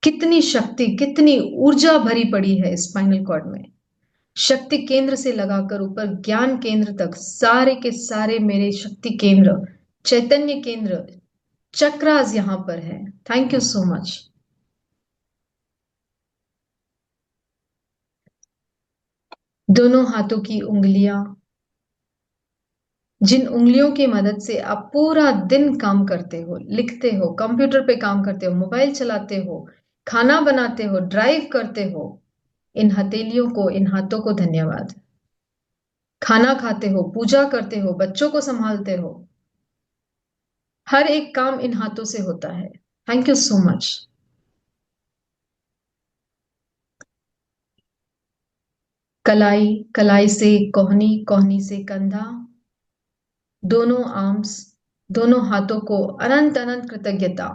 कितनी शक्ति, कितनी ऊर्जा भरी पड़ी है स्पाइनल कॉर्ड में। शक्ति केंद्र से लगाकर ऊपर ज्ञान केंद्र तक सारे के सारे मेरे शक्ति केंद्र, चैतन्य केंद्र, चक्रास यहां पर है। Thank you so much. दोनों हाथों की उंगलियां, जिन उंगलियों की मदद से आप पूरा दिन काम करते हो, लिखते हो, कंप्यूटर पे काम करते हो, मोबाइल चलाते हो, खाना बनाते हो, ड्राइव करते हो, इन हथेलियों को, इन हाथों को धन्यवाद। खाना खाते हो, पूजा करते हो, बच्चों को संभालते हो, हर एक काम इन हाथों से होता है। Thank you so much. कलाई, कलाई से कोहनी, कोहनी से कंधा, दोनों आर्म्स, दोनों हाथों को अनंत अनंत कृतज्ञता।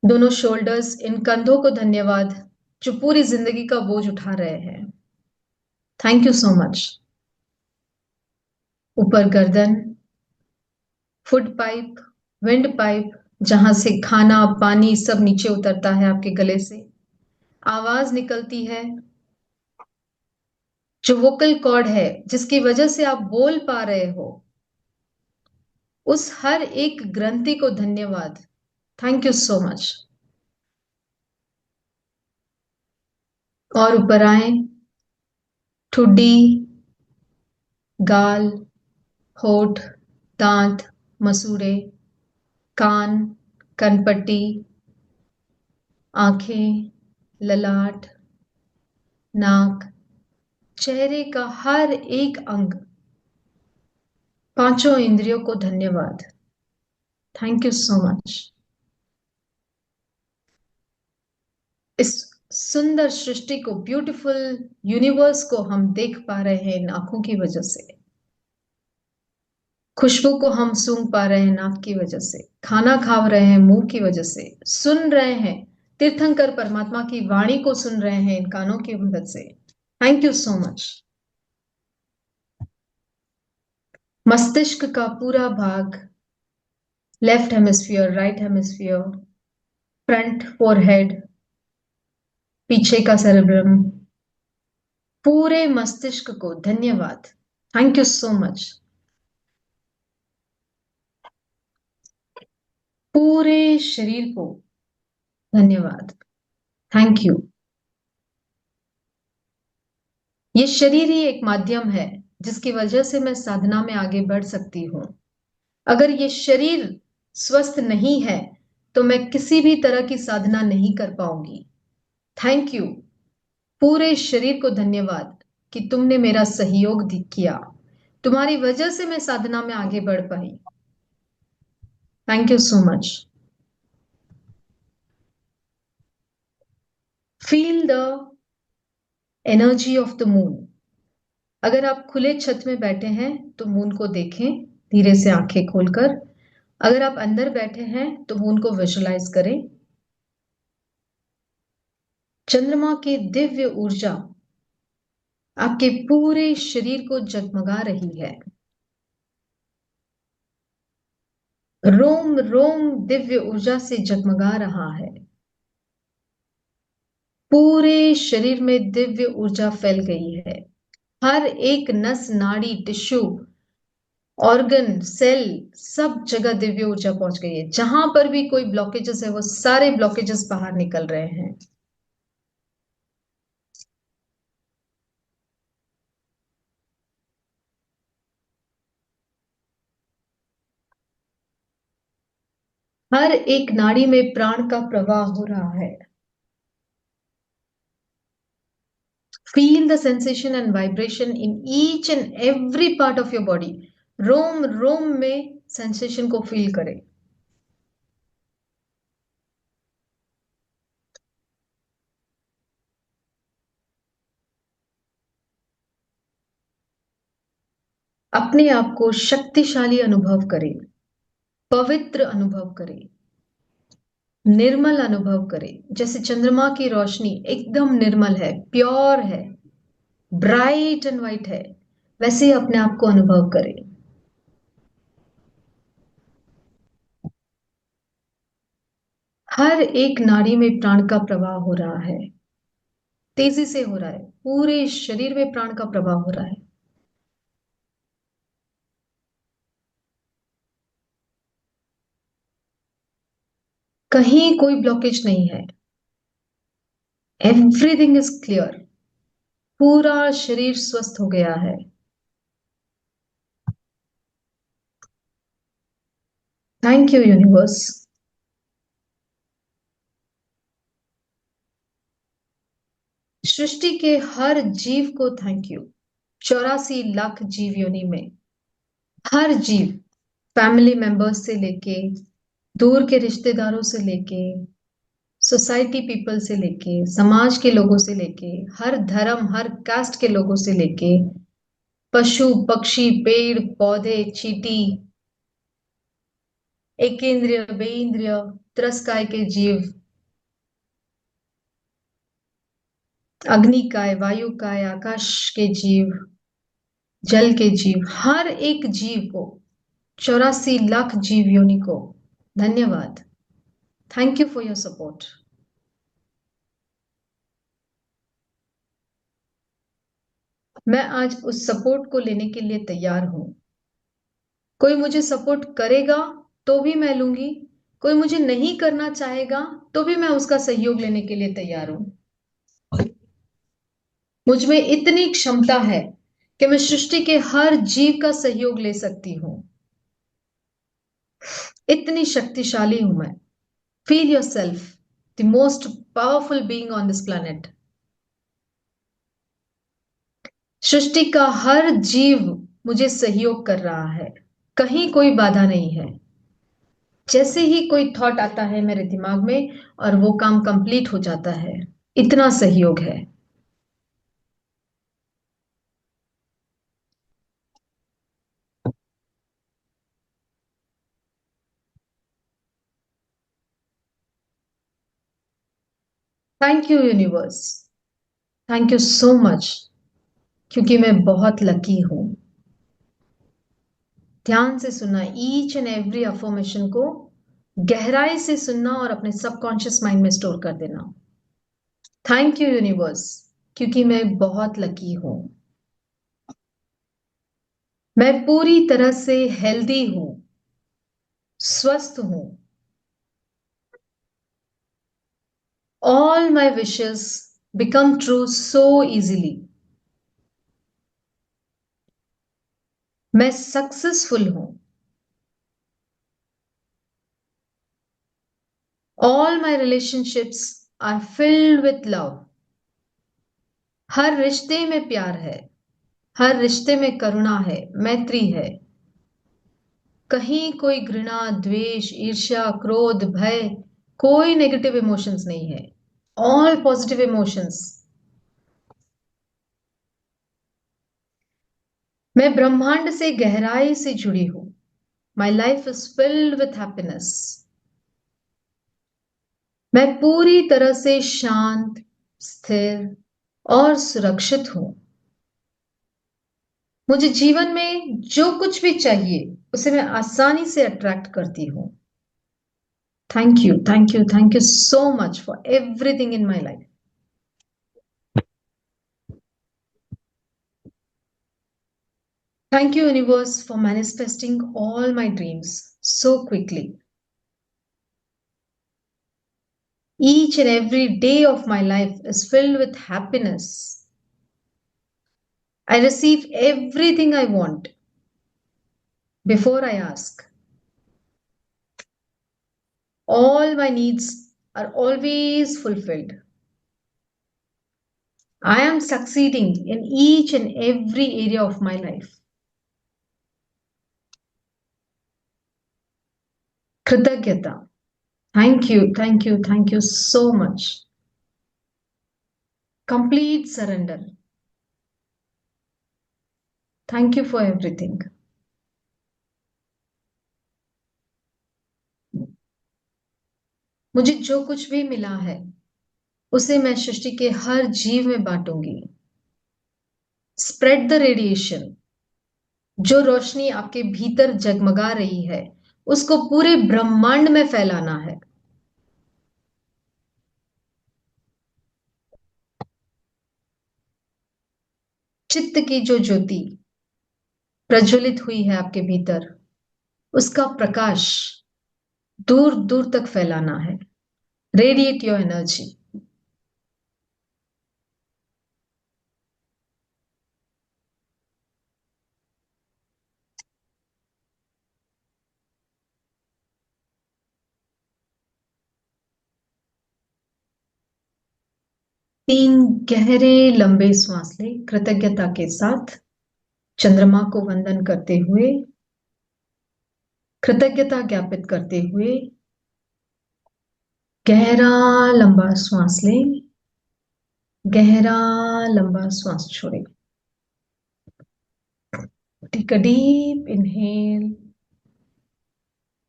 दोनों शोल्डर्स, इन कंधों को धन्यवाद जो पूरी जिंदगी का बोझ उठा रहे हैं। Thank you so much. ऊपर गर्दन, फूड पाइप, विंड पाइप, जहां से खाना पानी सब नीचे उतरता है आपके गले से, आवाज निकलती है, जो वोकल कॉर्ड है जिसकी वजह से आप बोल पा रहे हो, उस हर एक ग्रंथि को धन्यवाद। Thank you so much. और ऊपर आए, ठुड्डी, गाल, होठ, दांत, मसूड़े, कान, कनपट्टी, आंखें, ललाट, नाक, चेहरे का हर एक अंग, पांचों इंद्रियों को धन्यवाद। Thank you so much. इस सुंदर सृष्टि को, ब्यूटीफुल यूनिवर्स को हम देख पा रहे हैं इन आंखों की वजह से। खुशबू को हम सूंघ पा रहे हैं नाक की वजह से, खाना खा रहे हैं मुंह की वजह से, सुन रहे हैं तीर्थंकर परमात्मा की वाणी को सुन रहे हैं इन कानों की मदद से। Thank you so much. मस्तिष्क का पूरा भाग, left hemisphere, right hemisphere, front forehead, पीछे का सेरेब्रम, पूरे मस्तिष्क को धन्यवाद। Thank you so much. पूरे शरीर को धन्यवाद। Thank you. ये शरीर ही एक माध्यम है जिसकी वजह से मैं साधना में आगे बढ़ सकती हूँ। अगर ये शरीर स्वस्थ नहीं है तो मैं किसी भी तरह की साधना नहीं कर पाऊंगी। Thank you. पूरे शरीर को धन्यवाद कि तुमने मेरा सहयोग किया। तुम्हारी वजह से मैं साधना में आगे बढ़ पाई। Thank you so much. Feel the energy of the moon. अगर आप खुले छत में बैठे हैं तो मून को देखें धीरे से आंखें खोलकर। अगर आप अंदर बैठे हैं तो मून को विजुलाइज करें। चंद्रमा की दिव्य ऊर्जा आपके पूरे शरीर को जगमगा रही है। रोम रोम दिव्य ऊर्जा से जगमगा रहा है। पूरे शरीर में दिव्य ऊर्जा फैल गई है। हर एक नस नाड़ी टिश्यू ऑर्गन सेल सब जगह दिव्य ऊर्जा पहुंच गई है। जहां पर भी कोई ब्लॉकेजेस है वो सारे ब्लॉकेजेस बाहर निकल रहे हैं। हर एक नाड़ी में प्राण का प्रवाह हो रहा है। Feel the sensation and vibration in each and every part of your body. रोम रोम में सेंसेशन को फील करें। अपने आप को शक्तिशाली अनुभव करें, पवित्र अनुभव करें, निर्मल अनुभव करें। जैसे चंद्रमा की रोशनी एकदम निर्मल है, प्योर है, ब्राइट एंड वाइट है, वैसे ही अपने आप को अनुभव करें। हर एक नाड़ी में प्राण का प्रवाह हो रहा है, तेजी से हो रहा है। पूरे शरीर में प्राण का प्रवाह हो रहा है। कहीं कोई ब्लॉकेज नहीं है। Everything is clear. पूरा शरीर स्वस्थ हो गया है। Thank you universe. सृष्टि के हर जीव को थैंक यू। 84 लाख जीव योनि में हर जीव, फैमिली मेंबर्स से लेके, दूर के रिश्तेदारों से लेके, सोसाइटी पीपल से लेके, समाज के लोगों से लेके, हर धर्म हर कास्ट के लोगों से लेके, पशु पक्षी पेड़ पौधे चींटी, एकेंद्रिय बेइंद्रिय त्रस्काय के जीव, अग्निकाय वायुकाय आकाश के जीव, जल के जीव, हर एक जीव को, 84 लाख जीव योनि को धन्यवाद। Thank you for your support. मैं आज उस सपोर्ट को लेने के लिए तैयार हूं। कोई मुझे सपोर्ट करेगा तो भी मैं लूंगी, कोई मुझे नहीं करना चाहेगा तो भी मैं उसका सहयोग लेने के लिए तैयार हूं। मुझ में इतनी क्षमता है कि मैं सृष्टि के हर जीव का सहयोग ले सकती हूं। इतनी शक्तिशाली हूं मैं। Feel yourself the most powerful being on this planet. सृष्टि का हर जीव मुझे सहयोग कर रहा है। कहीं कोई बाधा नहीं है। जैसे ही कोई थॉट आता है मेरे दिमाग में और वो काम कंप्लीट हो जाता है। इतना सहयोग है। Thank you universe, thank you so much, क्योंकि मैं बहुत लकी हूं। ध्यान से सुनना, ईच एंड एवरी अफर्मेशन को गहराई से सुनना और अपने सबकॉन्शियस माइंड में स्टोर कर देना। थैंक यू यूनिवर्स, क्योंकि मैं बहुत लकी हूं। मैं पूरी तरह से हेल्दी हूं, स्वस्थ हूं। All my wishes become true so easily. मैं सक्सेसफुल हूं। All my relationships are filled with love. हर रिश्ते में प्यार है, हर रिश्ते में करुणा है, मैत्री है। कहीं कोई घृणा, द्वेष, ईर्ष्या, क्रोध, भय, कोई नेगेटिव इमोशंस नहीं है। All positive emotions. मैं ब्रह्मांड से गहराई से जुड़ी हूं। My life is filled with happiness. मैं पूरी तरह से शांत, स्थिर और सुरक्षित हूं। मुझे जीवन में जो कुछ भी चाहिए उसे मैं आसानी से अट्रैक्ट करती हूं। Thank you, thank you, thank you so much for everything in my life. Thank you, universe, for manifesting all my dreams so quickly. Each and every day of my life is filled with happiness. I receive everything I want before I ask. All my needs are always fulfilled. I am succeeding in each and every area of my life. Kritagyata. Thank you, thank you, thank you so much. Complete surrender. Thank you for everything. मुझे जो कुछ भी मिला है उसे मैं सृष्टि के हर जीव में बांटूंगी। Spread the radiation. जो रोशनी आपके भीतर जगमगा रही है उसको पूरे ब्रह्मांड में फैलाना है। चित्त की जो ज्योति प्रज्वलित हुई है आपके भीतर, उसका प्रकाश दूर दूर तक फैलाना है। Radiate your energy. तीन गहरे लंबे सांस ले, कृतज्ञता के साथ चंद्रमा को वंदन करते हुए, कृतज्ञता ज्ञापित करते हुए गहरा लंबा श्वास लें, गहरा लंबा श्वास छोड़ें। Take a deep inhale,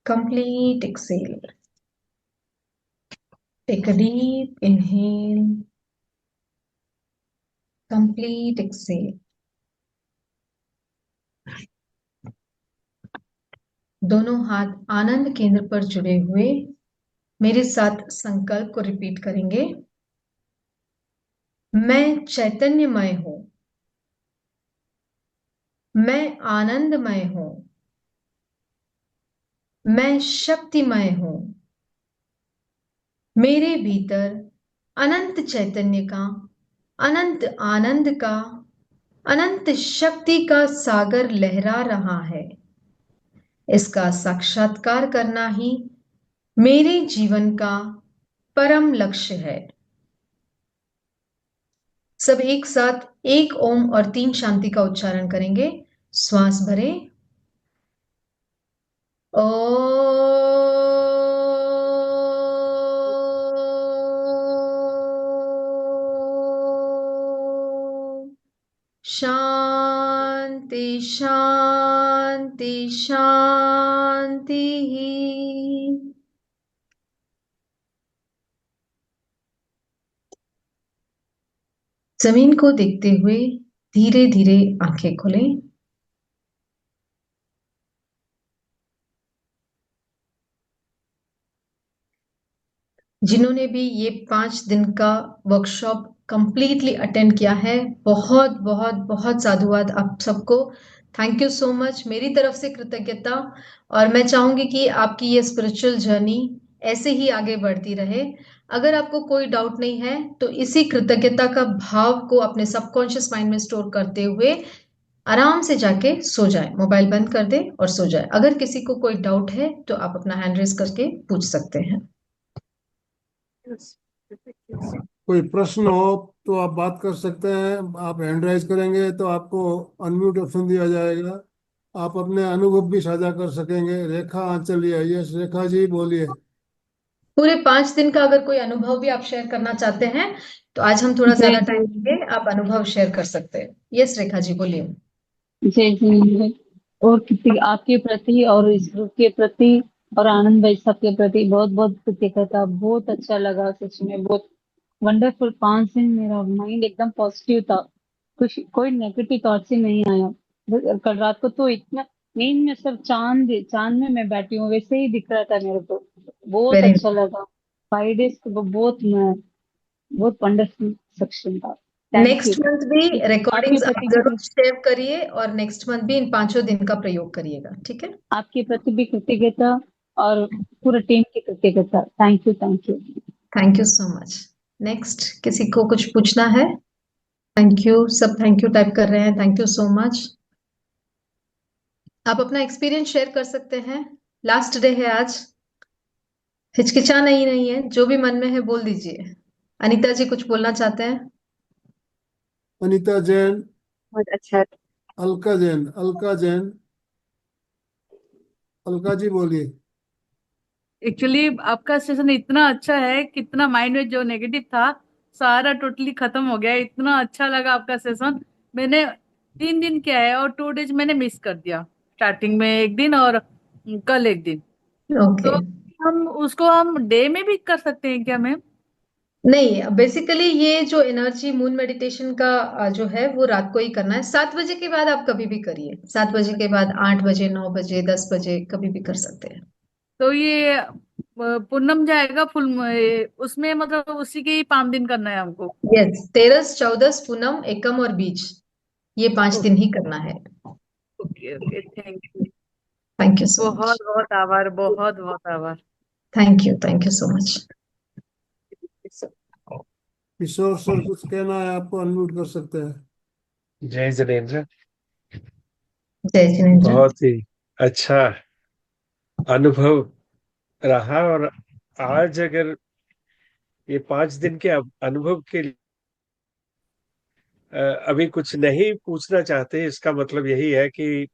complete exhale. Take a deep inhale, complete exhale. दोनों हाथ आनंद केंद्र पर जुड़े हुए मेरे साथ संकल्प को रिपीट करेंगे। मैं चैतन्यमय हूं, मैं आनंदमय हूं, मैं शक्तिमय हूं। मेरे भीतर अनंत चैतन्य का, अनंत आनंद का, अनंत शक्ति का सागर लहरा रहा है। इसका साक्षात्कार करना ही मेरे जीवन का परम लक्ष्य है। सब एक साथ एक ओम और तीन शांति का उच्चारण करेंगे। श्वास भरें। ओ शांति शांति शांति। जमीन को देखते हुए धीरे धीरे आंखें खोलें। जिन्होंने भी ये 5 दिन का वर्कशॉप कंप्लीटली अटेंड किया है, बहुत बहुत बहुत साधुवाद आप सबको। थैंक यू सो मच, मेरी तरफ से कृतज्ञता। और मैं चाहूंगी कि आपकी ये स्पिरिचुअल जर्नी ऐसे ही आगे बढ़ती रहे। अगर आपको कोई डाउट नहीं है तो इसी कृतज्ञता का भाव को अपने सबकॉन्शियस माइंड में स्टोर करते हुए आराम से जाके सो जाए, मोबाइल बंद कर दे और सो जाए। अगर किसी को कोई डाउट है तो आप अपना हैंड रेज करके पूछ सकते हैं।
Yes. Yes.
कोई प्रश्न हो तो आप बात कर सकते हैं। आप हैंड राइज करेंगे तो आपको अनम्यूट ऑप्शन दिया जाएगा। आप अपने अनुभव भी साझा कर सकेंगे। रेखा आंचल, यस रेखा जी बोलिए।
पूरे 5 दिन का अगर कोई अनुभव भी आप शेयर करना चाहते हैं तो आज हम थोड़ा
जय
ज्यादा टाइम
जी।
लेंगे, आप अनुभव शेयर कर सकते हैं। यस रेखा जी बोलिए।
जय जी। और किसी आपके प्रति और इस ग्रुप के प्रति और आनंद भाई साहब के प्रति बहुत बहुत कृतज्ञता। बहुत अच्छा लगा सच में, बहुत वंडरफुल। 5 दिन मेरा माइंड एकदम पॉजिटिव था, कुछ कोई नेगेटिव थॉट्स ही नहीं आया। कल रात को तो इतना नींद में सब चांद चांद में मैं बैठी हूँ वैसे ही दिख रहा था मेरे को। बहुत
वेरी
अच्छा लगा। 5 डेज को बहुत वंडरफुल सेक्शन था। Thank you.
नेक्स्ट मंथ भी
आपके
रिकॉर्डिंग्स आप
प्रति
जरूर
भी
शेयर करिए और नेक्स्ट मंथ भी इन 5 दिन का प्रयोग करिएगा, ठीक है।
आपके प्रति भी कृतज्ञता और पूरे टीम की कृतज्ञता। Thank you, thank you.
Thank you so much. Next किसी को कुछ पूछना है? थैंक यू, सब थैंक यू टाइप कर रहे हैं, थैंक यू सो मच। आप अपना एक्सपीरियंस शेयर कर सकते हैं। लास्ट डे है आज, हिचकिचा नहीं है, जो भी मन में है बोल दीजिए। अनीता जी कुछ बोलना चाहते हैं?
अनीता जैन,
बहुत अच्छा।
अलका जैन, अलका जैन, अलका जी बोलिए।
एक्चुअली आपका सेशन इतना अच्छा है, कितना माइंड में जो नेगेटिव था सारा टोटली खत्म हो गया। इतना अच्छा लगा आपका सेशन। मैंने 3 दिन किया है और 2 डेज मैंने मिस कर दिया, स्टार्टिंग में एक दिन और कल एक दिन।
ओके।
तो हम उसको हम डे में भी कर सकते हैं क्या मैम?
नहीं, बेसिकली ये जो एनर्जी मून मेडिटेशन का जो है वो रात को ही करना है। 7 बजे के बाद आप कभी भी करिए, 7 बजे के बाद, 8 बजे, 9 बजे, 10 बजे, कभी भी कर सकते हैं।
तो ये पूनम जाएगा उसमें मतलब उसी के ही 5 दिन करना है हमको?
यस, तेरस, चौदस, पूनम, एकम और बीज, ये 5 दिन ही करना है।
Okay okay, thank you.
Thank you so much.
बहुत बहुत आभार, बहुत बहुत आभार।
Thank you so much.
Kishore sir कुछ कहना है आपको, अनम्यूट कर सकते हैं।
जय जिनेन्द्र।
जय जिनेन्द्र।
बहुत ही अच्छा अनुभव रहा। और आज अगर ये 5 दिन के अनुभव के अभी कुछ नहीं पूछना चाहते, इसका मतलब यही है कि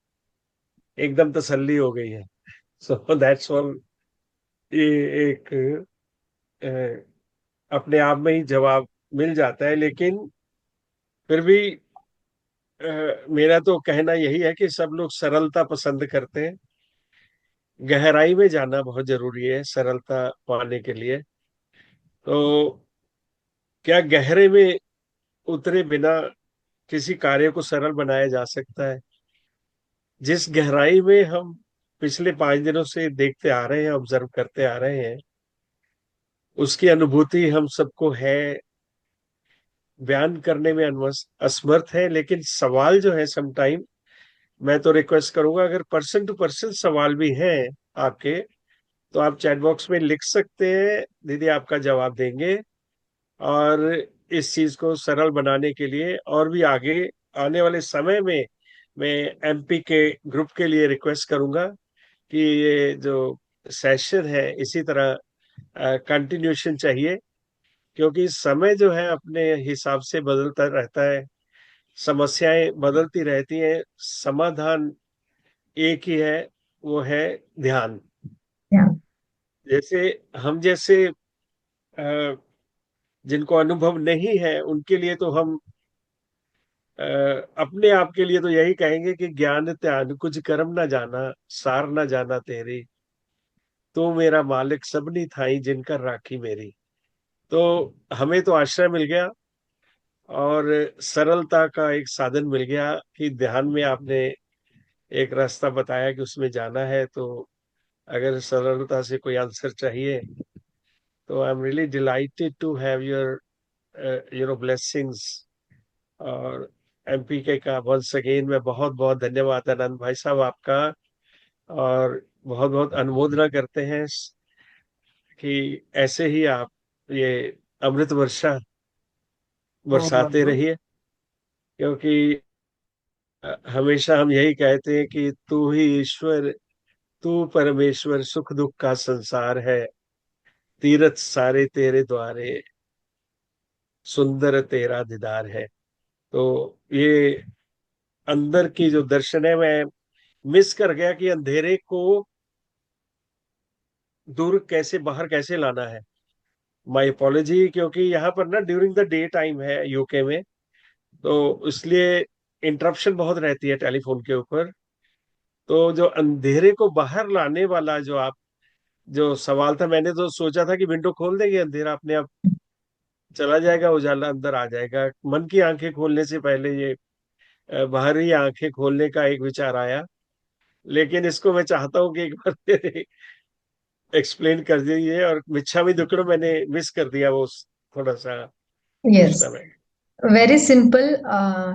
एकदम तसल्ली हो गई है। So that's all. ये एक अपने आप में ही जवाब मिल जाता है। लेकिन फिर भी मेरा तो कहना यही है कि सब लोग सरलता पसंद करते हैं। गहराई में जाना बहुत जरूरी है सरलता पाने के लिए। तो क्या गहरे में उतरे बिना किसी कार्य को सरल बनाया जा सकता है? जिस गहराई में हम पिछले 5 दिनों से देखते आ रहे हैं, ऑब्जर्व करते आ रहे हैं, उसकी अनुभूति हम सबको है, बयान करने में असमर्थ है। लेकिन सवाल जो है समटाइम, मैं तो रिक्वेस्ट करूंगा अगर पर्सन टू पर्सन सवाल भी हैं आपके, तो आप चैट बॉक्स में लिख सकते हैं, दीदी आपका जवाब देंगे। और इस चीज को सरल बनाने के लिए और भी आगे आने वाले समय में मैं एमपी के ग्रुप के लिए रिक्वेस्ट करूंगा कि ये जो सेशन है इसी तरह कंटिन्यूशन चाहिए। क्योंकि समय जो है अपने हिसाब से बदलता रहता है, समस्याएं बदलती रहती हैं, समाधान एक ही है, वो है ध्यान। जैसे हम जैसे जिनको अनुभव नहीं है उनके लिए तो हम अपने आप के लिए तो यही कहेंगे कि ज्ञान ध्यान कुछ कर्म ना जाना, सार ना जाना तेरी, तो मेरा मालिक सबनी थाई जिनकर राखी मेरी। तो हमें तो आश्रय मिल गया। और सरलता का एक साधन मिल गया कि ध्यान में आपने एक रास्ता बताया कि उसमें जाना है। तो अगर सरलता से कोई आंसर चाहिए तो I am really delighted to have your blessings. और एमपीके का वंस अगेन मैं बहुत बहुत धन्यवाद आनंद भाई साहब आपका, और बहुत बहुत अनुमोदना करते हैं कि ऐसे ही आप ये अमृत वर्षा
ओम
बरसाते
अरहम।
रहिए, क्योंकि हमेशा हम यही कहते हैं कि तू ही ईश्वर, तू परमेश्वर, सुख दुख का संसार है, तीरथ सारे तेरे द्वारे, सुंदर तेरा दीदार है। तो ये अंदर की जो दर्शन है, मैं मिस कर गया कि अंधेरे को दूर कैसे, बाहर कैसे लाना है। माय अपॉलॉजी, क्योंकि यहाँ पर ना ड्यूरिंग द डे टाइम है यूके में, तो इसलिए इंटरप्शन बहुत रहती है टेलीफोन के ऊपर। तो जो अंधेरे को बाहर लाने वाला जो आप जो सवाल था, मैंने तो सोचा था कि विंडो खोल देंगे, अंधेरा अपने आप चला जाएगा, उजाला अंदर आ जाएगा। मन की आंखें खोलने से पहले ये बाहरी आंखें खोलने का एक विचार आया। लेकिन इसको मैं चाहता हूँ कि एक बार एक्सप्लेन कर दीजिए। और मिच्छामी दुक्कड़ मैंने मिस कर दिया वो थोड़ा सा उस
यस,
समय।
वेरी सिंपल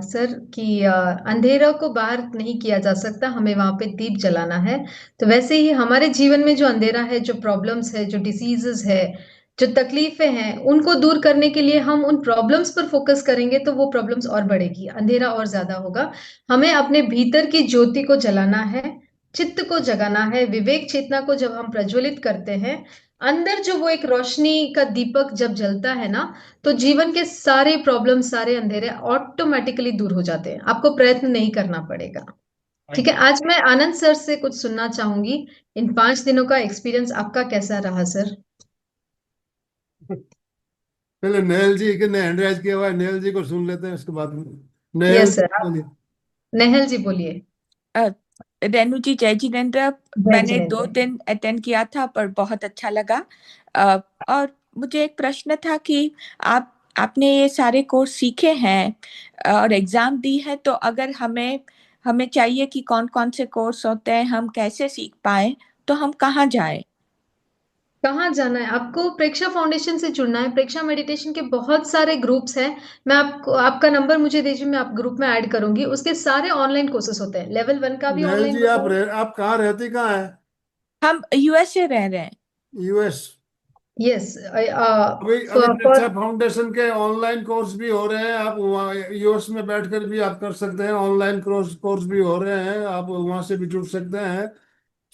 सर, कि अंधेरा को बाहर नहीं किया जा सकता, हमें वहां पे दीप जलाना है। तो वैसे ही हमारे जीवन में जो अंधेरा है, जो प्रॉब्लम्स है, जो डिसीजेस है, जो तकलीफें हैं, उनको दूर करने के लिए हम उन प्रॉब्लम्स पर फोकस करेंगे तो वो प्रॉब्लम्स और बढ़ेगी, अंधेरा और ज्यादा होगा। हमें अपने भीतर की ज्योति को जलाना है, चित्त को जगाना है। विवेक चेतना को जब हम प्रज्वलित करते हैं, अंदर जो वो एक रोशनी का दीपक जब जलता है ना, तो जीवन के सारे प्रॉब्लम, सारे अंधेरे ऑटोमेटिकली दूर हो जाते हैं, आपको प्रयत्न नहीं करना पड़ेगा। ठीक है, आज मैं आनंद सर से कुछ सुनना चाहूंगी। इन 5 दिनों का एक्सपीरियंस आपका कैसा रहा सर?
पहले नेहल जी के ने हैंड राइज किया हुआ है, नेहल जी को सुन लेते हैं, उसके बाद में नेहल
यस सर,
बोलिए।
नेहल जी बोलिए।
अ, रेनू जी, जय जिनेन्द्र।
जय
मैंने
जिनेन्द्र।
2 दिन अटेंड किया था पर बहुत अच्छा लगा। अ, और मुझे एक प्रश्न था कि आपने ये सारे कोर्स सीखे हैं और एग्जाम दी है, तो अगर हमें हमें चाहिए कि कौन कौन से कोर्स होते हैं, हम कैसे सीख पाए, तो हम कहाँ जाएं?
कहाँ जाना है आपको? प्रेक्षा फाउंडेशन से जुड़ना है। प्रेक्षा मेडिटेशन के बहुत सारे ग्रुप्स हैं। मैं आपको, आपका नंबर मुझे दीजिए, मैं आप ग्रुप में ऐड करूंगी। उसके सारे ऑनलाइन कोर्सेस होते हैं, लेवल 1 का भी
नेहल
ऑनलाइन
जी,
होता है।
आप कहाँ रहती, कहाँ है?
हम यूएसए रह रहे हैं।
यूएस।
यस,
अभी अभी
फॉर
प्रेक्षा फाउंडेशन के ऑनलाइन कोर्स भी हो रहे हैं, आप वहाँ यूएस में बैठकर भी आप कर सकते हैं। ऑनलाइन कोर्स कोर्स भी हो रहे हैं, आप वहां से भी जुड़ सकते हैं।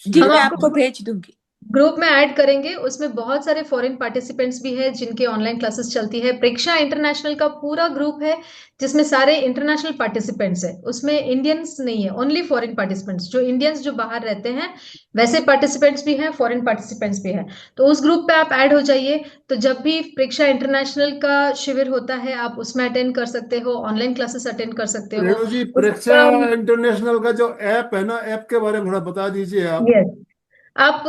जी,
हम
मैं
आपको
आपको भेज दूंगी।
ग्रुप में ऐड करेंगे। उसमें बहुत सारे फॉरेन पार्टिसिपेंट्स भी हैं जिनके ऑनलाइन क्लासेस चलती है। प्रेक्षा इंटरनेशनल का पूरा ग्रुप है जिसमें सारे इंटरनेशनल पार्टिसिपेंट्स हैं। उसमें इंडियंस नहीं है, ओनली फॉरेन पार्टिसिपेंट्स। जो इंडियंस जो बाहर रहते हैं वैसे पार्टिसिपेंट्स भी हैं, फॉरेन पार्टिसिपेंट्स भी हैं। तो उस ग्रुप पे आप ऐड हो जाइए। तो जब भी प्रेक्षा इंटरनेशनल का शिविर होता है, आप उसमें अटेंड कर सकते हो, ऑनलाइन क्लासेस अटेंड कर सकते हो।
रेणु जी, प्रेक्षा
उसका
इंटरनेशनल का जो ऐप है ना, ऐप के बारे में थोड़ा बता दीजिए आप।
यस, आप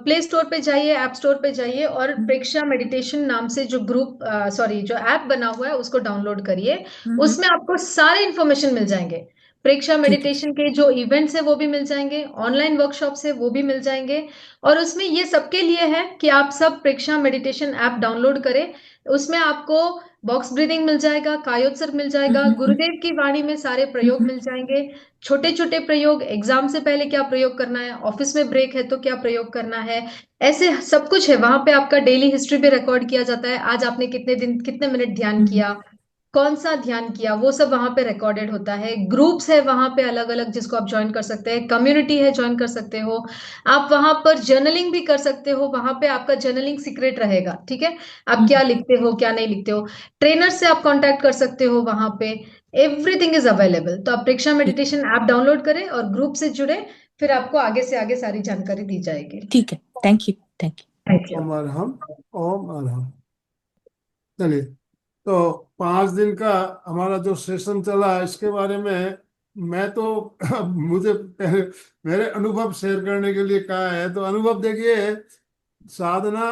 प्ले स्टोर पे जाइए, ऐप स्टोर पे जाइए और प्रेक्षा मेडिटेशन नाम से जो ग्रुप, सॉरी, जो ऐप बना हुआ है उसको डाउनलोड करिए।
हम्म।
उसमें आपको सारे इंफॉर्मेशन मिल जाएंगे। प्रेक्षा
ठीक है।
मेडिटेशन के जो इवेंट्स है वो भी मिल जाएंगे, ऑनलाइन वर्कशॉप्स है वो भी मिल जाएंगे। और उसमें ये सबके लिए है कि आप सब प्रेक्षा मेडिटेशन ऐप डाउनलोड करें। उसमें आपको बॉक्स ब्रीदिंग मिल जाएगा, कायोत्सर्ग मिल जाएगा,
हम्म।
गुरुदेव की वाणी में सारे प्रयोग
हम्म।
मिल जाएंगे। छोटे छोटे प्रयोग, एग्जाम से पहले क्या प्रयोग करना है, ऑफिस में ब्रेक है तो क्या प्रयोग करना है, ऐसे सब कुछ है वहां पे। आपका डेली हिस्ट्री भी रिकॉर्ड किया जाता है। आज आपने कितने दिन, कितने मिनट ध्यान
हम्म।
किया, कौन सा ध्यान किया, वो सब वहां पे रिकॉर्डेड होता है। ग्रुप्स है वहां पे अलग अलग जिसको आप ज्वाइन कर सकते हैं। कम्युनिटी है, ज्वाइन कर सकते हो। आप वहां पर जर्नलिंग भी कर सकते हो। वहां पे आपका जर्नलिंग सीक्रेट रहेगा, ठीक है? आप क्या लिखते हो, क्या नहीं लिखते हो। ट्रेनर से आप कांटेक्ट कर सकते हो वहां पे। Everything is available. तो आप प्रेक्षा
ठीक।
मेडिटेशन ऐप डाउनलोड करें और ग्रुप से जुड़े, फिर आपको आगे से आगे सारी जानकारी दी जाएगी।
ठीक है, thank you. Thank you.
Thank you.
ओम अरहम। ओम अरहम। चलिए, तो 5 दिन का हमारा जो सेशन चला, इसके बारे में मैं तो मुझे मेरे अनुभव शेयर करने के लिए कहा है। तो अनुभव देखिए, साधना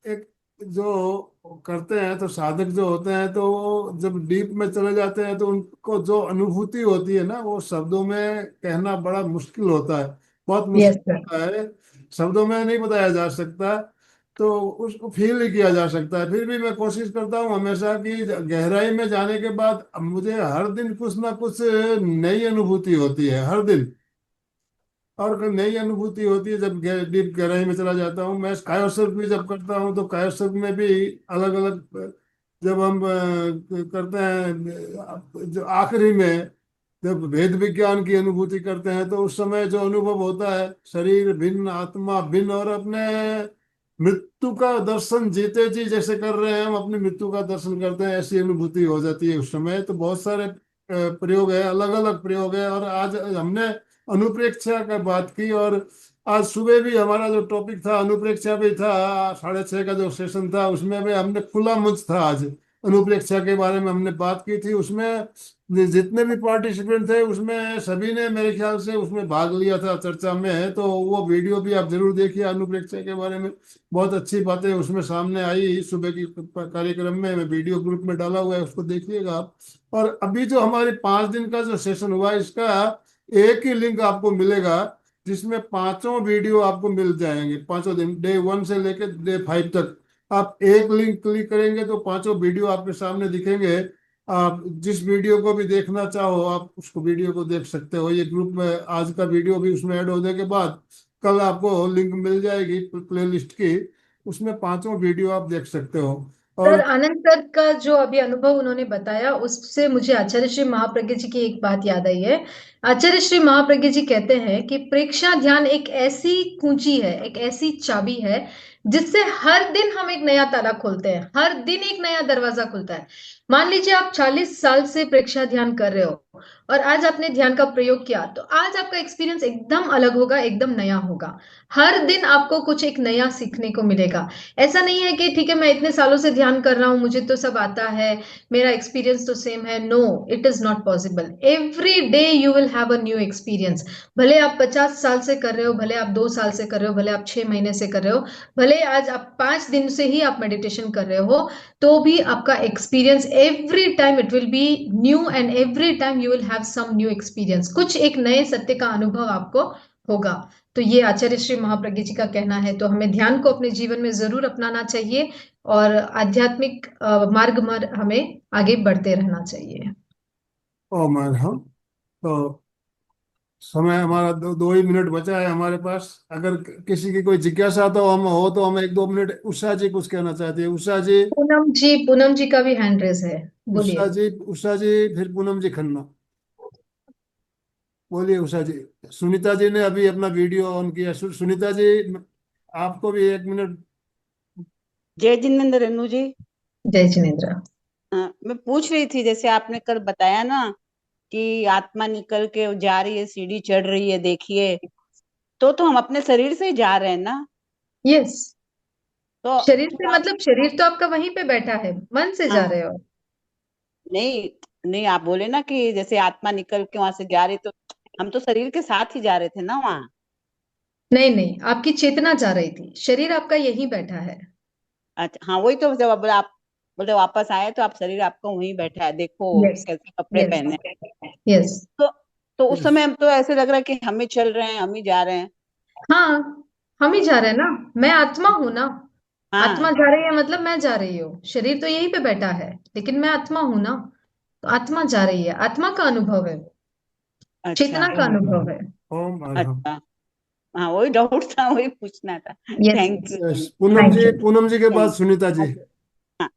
एक जो करते हैं तो साधक जो होते हैं तो वो जब डीप में चले जाते हैं तो उनको जो अनुभूति होती है ना वो शब्दों में कहना बड़ा मुश्किल होता है, बहुत
यस
मुश्किल
सर।
होता है, शब्दों में नहीं बताया जा सकता। तो उसको फील ही किया जा सकता है। फिर भी मैं कोशिश करता हूँ हमेशा कि गहराई में जाने के बाद मुझे हर दिन कुछ ना कुछ नई अनुभूति होती है हर दिन। और कोई नई अनुभूति होती है जब डीप गहराई में चला जाता हूँ। मैं कायोसर्फ भी जब करता हूँ तो कायोसर्फ में भी अलग अलग, जब हम करते हैं जो आखिरी में जब भेद विज्ञान की अनुभूति करते हैं तो उस समय जो अनुभव होता है शरीर भिन्न आत्मा भिन्न और अपने मृत्यु का दर्शन जीते जी जैसे कर रहे हैं हम अपनी मृत्यु का दर्शन करते हैं ऐसी अनुभूति हो जाती है उस समय। तो बहुत सारे प्रयोग है, अलग अलग प्रयोग है। और आज हमने अनुप्रेक्षा का बात की और आज सुबह भी हमारा जो टॉपिक था अनुप्रेक्षा भी था, 6:30 का जो सेशन था उसमें भी हमने खुला मंच था। आज अनुप्रेक्षा के बारे में हमने बात की थी। उसमें जितने भी पार्टिसिपेंट थे उसमें सभी ने मेरे ख्याल से उसमें भाग लिया था चर्चा में। है तो वो वीडियो भी आप जरूर देखिए अनुप्रेक्षा के बारे में, बहुत अच्छी बातें उसमें सामने आई सुबह की कार्यक्रम में। मैं वीडियो ग्रुप में डाला हुआ है, उसको देखिएगा आप। और अभी जो हमारे 5 दिन का जो सेशन हुआ इसका एक ही लिंक आपको मिलेगा जिसमें पांचों वीडियो आपको मिल जाएंगे। 5 दिन डे 1 से लेकर डे 5 तक आप एक लिंक क्लिक करेंगे तो पांचों वीडियो आपके सामने दिखेंगे। आप जिस वीडियो को भी देखना चाहो आप उसको वीडियो को देख सकते हो। ये ग्रुप में आज का वीडियो भी उसमें ऐड होने के बाद कल आपको लिंक मिल जाएगी प्लेलिस्ट की, उसमें पांचों वीडियो आप देख सकते हो।
सर
और
आनंद सर का जो अभी अनुभव उन्होंने बताया उससे मुझे आचार्य श्री महाप्रज्ञ जी की एक बात याद आई है। आचार्य श्री महाप्रज्ञ जी कहते हैं कि प्रेक्षा ध्यान एक ऐसी कुंजी है, एक ऐसी चाबी है जिससे हर दिन हम एक नया ताला खोलते हैं, हर दिन एक नया दरवाजा खुलता है। मान लीजिए आप 40 साल से प्रेक्षा ध्यान कर रहे हो और आज आपने ध्यान का प्रयोग किया तो आज आपका एक्सपीरियंस एकदम अलग होगा, एकदम नया होगा। हर दिन आपको कुछ एक नया सीखने को मिलेगा। ऐसा नहीं है कि ठीक है मैं इतने सालों से ध्यान कर रहा हूं मुझे तो सब आता है, मेरा एक्सपीरियंस तो सेम है। No, it is not possible. Every day you will have a new experience. भले आप 50 साल से कर रहे हो, भले आप 2 साल से कर रहे हो, भले आप 6 महीने से कर रहे हो, भले आज आप 5 दिन से ही आप मेडिटेशन कर रहे हो, तो भी आपका experience every time it will be new and every time you will have some new experience. कुछ एक नए सत्य का अनुभव आपको होगा। तो ये आचार्य श्री महाप्रज्ञ जी का कहना है। तो हमें ध्यान को अपने जीवन में जरूर अपनाना चाहिए और आध्यात्मिक मार्ग पर हमें आगे बढ़ते रहना चाहिए।
ओ मैं हम तो समय हमारा 2 ही मिनट बचा है हमारे पास। अगर किसी की कोई जिज्ञासा तो हम हो तो हम 1-2 मिनट। उषा जी कुछ कहना चाहती है, उषा जी।
पूनम जी का भी हैंड रेस है, बोलिए।
उषा जी, उषा जी, फिर पूनम जी खन्ना। बोलिए उषा जी। सुनीता जी ने अभी अपना वीडियो ऑन किया। सुनीता जी आपको भी 1 मिनट।
जय जिनेन्द्र रेणु जी।
जय जिनेन्द्र।
मैं पूछ रही थी जैसे आपने कल बताया ना कि आत्मा निकल के जा रही है, सीढ़ी चढ़ रही है, देखिए। तो हम अपने शरीर से ही जा रहे हैं ना?
यस।
तो
शरीर से
थोड़ा
मतलब शरीर तो आपका वहीं पे बैठा है, मन से जा
हाँ,
रहे हो।
नहीं नहीं, आप बोले ना कि जैसे आत्मा निकल के वहां से जा रही, तो हम तो शरीर के साथ ही जा रहे थे ना वहां।
नहीं नहीं, आपकी चेतना जा रही थी, शरीर आपका यहीं बैठा है।
अच्छा, हाँ वही तो, जब अब आप बोले वापस आए तो आप शरीर आपका वहीं बैठा है, देखो
यस।
कैसे कपड़े
यस।
पहने।
यस।
तो तो उस समय हम तो ऐसे लग रहा है कि हम ही चल रहे हैं, हम ही जा रहे हैं।
हाँ, हम ही जा रहे हैं ना। मैं आत्मा हूं ना।
हाँ।
आत्मा जा रही है मतलब मैं जा रही हूँ, शरीर तो यहीं पे बैठा है लेकिन मैं आत्मा हूं ना। तो आत्मा जा रही है, आत्मा का अनुभव है वो,
अच्छा।
चेतना का
ओम
अनुभव है।
ओम अरहम।
अच्छा, हाँ वही डाउट था, वही पूछना था।
Yes.
Thank
yes.
You.
Yes, Poonam
thank
ji,
you.
Poonam ji के बाद
थैंक
सुनीता जी।
हाँ।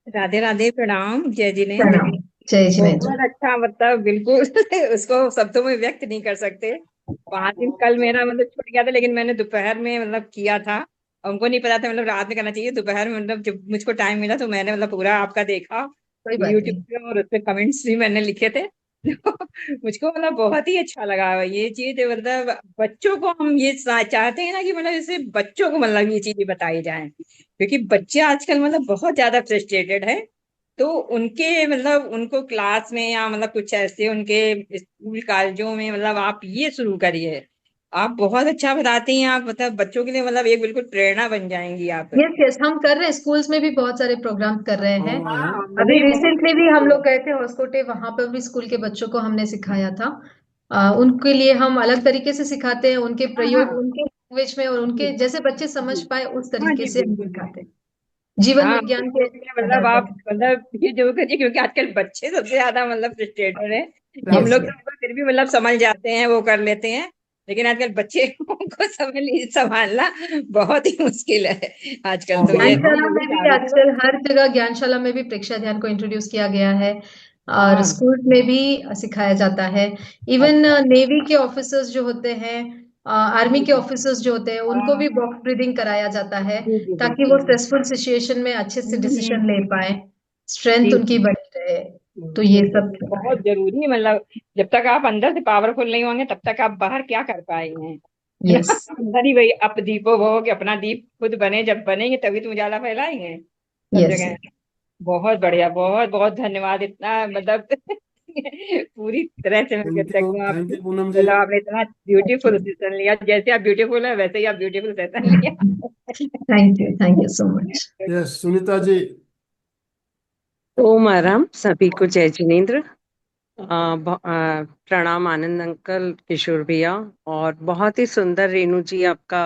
राधे राधे, प्रणाम, जय जिनेन्द्र।
प्रणाम। जय जिनेन्द्र।
बहुत अच्छा, मतलब बिल्कुल उसको शब्दों में व्यक्त नहीं कर सकते। 5 दिन कल मेरा मतलब छूट गया था लेकिन मैंने दोपहर में मतलब किया था। हमको नहीं पता था मतलब रात में करना चाहिए, दोपहर में मतलब जब मुझको टाइम मिला तो मैंने मतलब पूरा आपका देखा
कोई बात
यूट्यूब
नहीं।
पे, और उस पे कमेंट्स भी मैंने लिखे थे। मुझको मतलब बहुत ही अच्छा लगा ये चीज। मतलब बच्चों को हम ये चाहते हैं ना कि मतलब जैसे बच्चों को मतलब ये चीजें बताई जाए, क्योंकि बच्चे आजकल मतलब बहुत ज्यादा फ्रस्ट्रेटेड है। तो उनके मतलब उनको क्लास में या मतलब कुछ ऐसे उनके स्कूल कॉलेजों में मतलब आप ये शुरू करिए आप बहुत अच्छा बताती हैं। आप मतलब बच्चों के लिए मतलब एक बिल्कुल प्रेरणा बन जाएंगी आप।
यस यस, हम कर रहे हैं, स्कूल्स में भी बहुत सारे प्रोग्राम कर रहे हैं।
हाँ,
अभी
नहीं बहुत
रिसेंटली भी हम
अच्छी
लोग गए थे होसकोटे, वहां पर भी स्कूल के बच्चों को हमने सिखाया था। उनके लिए हम अलग तरीके से सिखाते हैं, उनके
हाँ
प्रयोग
हाँ
उनके लैंग्वेज में, और उनके
जी
जैसे बच्चे समझ
जी
पाए उस
हाँ
तरीके
जी
से हम
बिल्कुल
सिखाते
बिल्कुल।
हैं, जीवन
हाँ
विज्ञान
तो
के
इसलिए मतलब
आधार
आप
पर।
मतलब ये जरूर करिए, क्योंकि आजकल बच्चे सबसे ज्यादा मतलब फ्रस्ट्रेटेड है। हम
यस
लोग
यस।
तो फिर भी मतलब समझ जाते हैं, वो कर लेते हैं। लेकिन आजकल बच्चे को संभालना बहुत ही मुश्किल है आजकल। तो ये मैं
ज्ञानशाला
यही
में
चाह
भी
रही थी
आजकल हर जगह ज्ञानशाला में भी प्रेक्षा ध्यान को इंट्रोड्यूस किया गया है, और
हाँ
स्कूल में भी सिखाया जाता है। इवन
अच्छा
नेवी के ऑफिसर्स जो होते हैं, आर्मी
जी
के
जी
ऑफिसर्स जो होते हैं, उनको
हाँ
भी बॉक्स ब्रीदिंग कराया जाता है,
जी जी
ताकि
बिल्कुल
वो स्ट्रेसफुल सिचुएशन में अच्छे से डिसीजन ले
हम्म,
पाए, स्ट्रेंथ
जी
उनकी
जी
बनी रहे। तो ये
बिल्कुल
सब चल रहा
बहुत
है।
जरूरी है। मतलब जब तक आप अंदर से पावरफुल नहीं होंगे तब तक आप बाहर क्या कर पाएंगे, है ना?
यस
अंदर ही वही अप दीपो भव, कि अपना दीप खुद बने, जब बनेंगे तभी तो उजाला फैलाएंगे सब
यस।
जगह। बहुत बढ़िया, बहुत बहुत धन्यवाद। इतना मतलब पूरी तरह से मैं
थैंक
कह
यू,
सकती हूँ आप,
थैंक यू पूनम जी।
मतलब आपने इतना ब्यूटीफुल सेशन लिया। जैसे आप ब्यूटीफुल है वैसे ही आप ब्यूटीफुल सेशन लिया।
Thank you so much.
Yes, Sunita ji.
ओम आराम, सभी को जय जिनेन्द्र। प्रणाम आनंद अंकल, किशोर भैया। और बहुत ही सुंदर रेणु जी आपका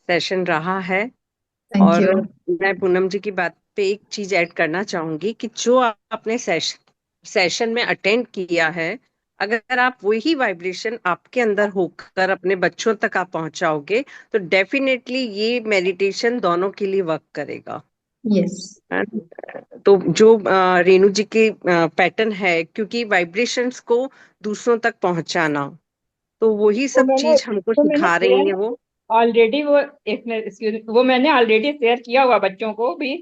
सेशन रहा है।
थैंक
और
यू।
मैं पूनम जी की बात पे एक चीज ऐड करना चाहूंगी कि जो आपने सेशन में अटेंड किया है, अगर आप वही वाइब्रेशन आपके अंदर होकर अपने बच्चों तक आप पहुंचाओगे तो डेफिनेटली ये मेडिटेशन दोनों के लिए वर्क करेगा।
यस
तो जो रेणु जी की पैटर्न है, क्योंकि वाइब्रेशंस को दूसरों तक पहुंचाना, तो वही
वो
सब
मैंने
चीज हमको
वो मैंने
सिखा रही है
शेयर
वो।
ऑलरेडी, वो एक मिनट excuse me, वो मैंने ऑलरेडी शेयर किया हुआ बच्चों को भी।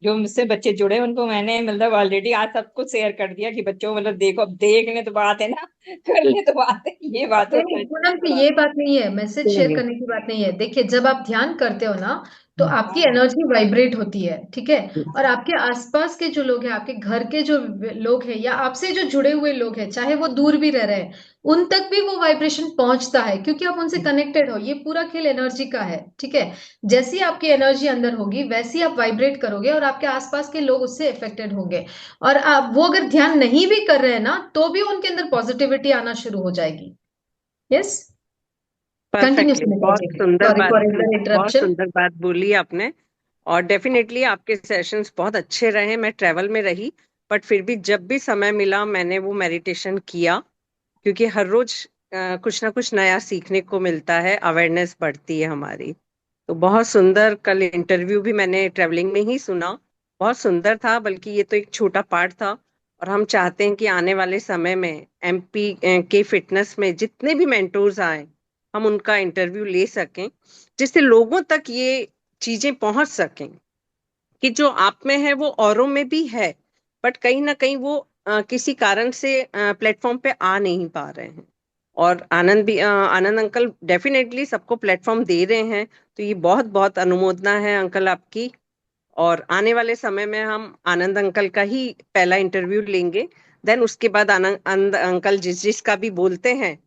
जो मुझसे बच्चे जुड़े उनको मैंने मतलब ऑलरेडी आज सब कुछ शेयर कर दिया कि बच्चों को मतलब देखो, अब देख ले तो बात है ना, कर ले तो बात है, ये बात
नहीं
होता
नहीं
है।
पूनम जी, ये बात नहीं है, मैसेज शेयर
नहीं,
करने की बात नहीं है। देखिए, जब आप ध्यान करते हो ना, तो आपकी
हाँ
एनर्जी वाइब्रेट होती है, ठीक है। और आपके आसपास के जो लोग हैं, आपके घर के जो लोग हैं, या आपसे जो जुड़े हुए लोग हैं, चाहे वो दूर भी रह रहे हैं, उन तक भी वो वाइब्रेशन पहुंचता है, क्योंकि आप उनसे कनेक्टेड हो। ये पूरा खेल एनर्जी का है, ठीक है। जैसी आपकी एनर्जी अंदर होगी, वैसी आप वाइब्रेट करोगे, और आपके आसपास के लोग उससे इफेक्टेड होंगे। और आप वो अगर ध्यान नहीं भी कर रहे हैं ना, तो भी उनके अंदर पॉजिटिविटी आना शुरू हो जाएगी। यस, कंटिन्यू
परफेक्टली,
सुनीता
बहुत
जी।
सुंदर
सॉरी
बात,
फॉर द
बहुत
इंटरप्शन।
सुंदर बात बोली आपने। और डेफिनेटली आपके सेशंस बहुत अच्छे रहे। मैं ट्रेवल में रही, बट फिर भी जब भी समय मिला मैंने वो मेडिटेशन किया, क्योंकि हर रोज कुछ ना कुछ नया सीखने को मिलता है, अवेयरनेस बढ़ती है हमारी। तो बहुत सुंदर, कल इंटरव्यू भी मैंने ट्रेवलिंग में ही सुना, बहुत सुंदर था। बल्कि ये तो एक छोटा पार्ट था, और हम चाहते हैं कि आने वाले समय में एमपी के फिटनेस में जितने भी मेंटोर्स आए, हम उनका इंटरव्यू ले सकें, जिससे लोगों तक ये चीजें पहुंच सकें कि जो आप में है वो औरों में भी है, बट कहीं ना कहीं वो किसी कारण से प्लेटफॉर्म पे आ नहीं पा रहे हैं। और आनंद अंकल डेफिनेटली सबको प्लेटफॉर्म दे रहे हैं। तो ये बहुत बहुत अनुमोदना है अंकल आपकी। और आने वाले समय में हम आनंद अंकल का ही पहला इंटरव्यू लेंगे, देन उसके बाद आनंद अंकल जिस जिसका भी बोलते हैं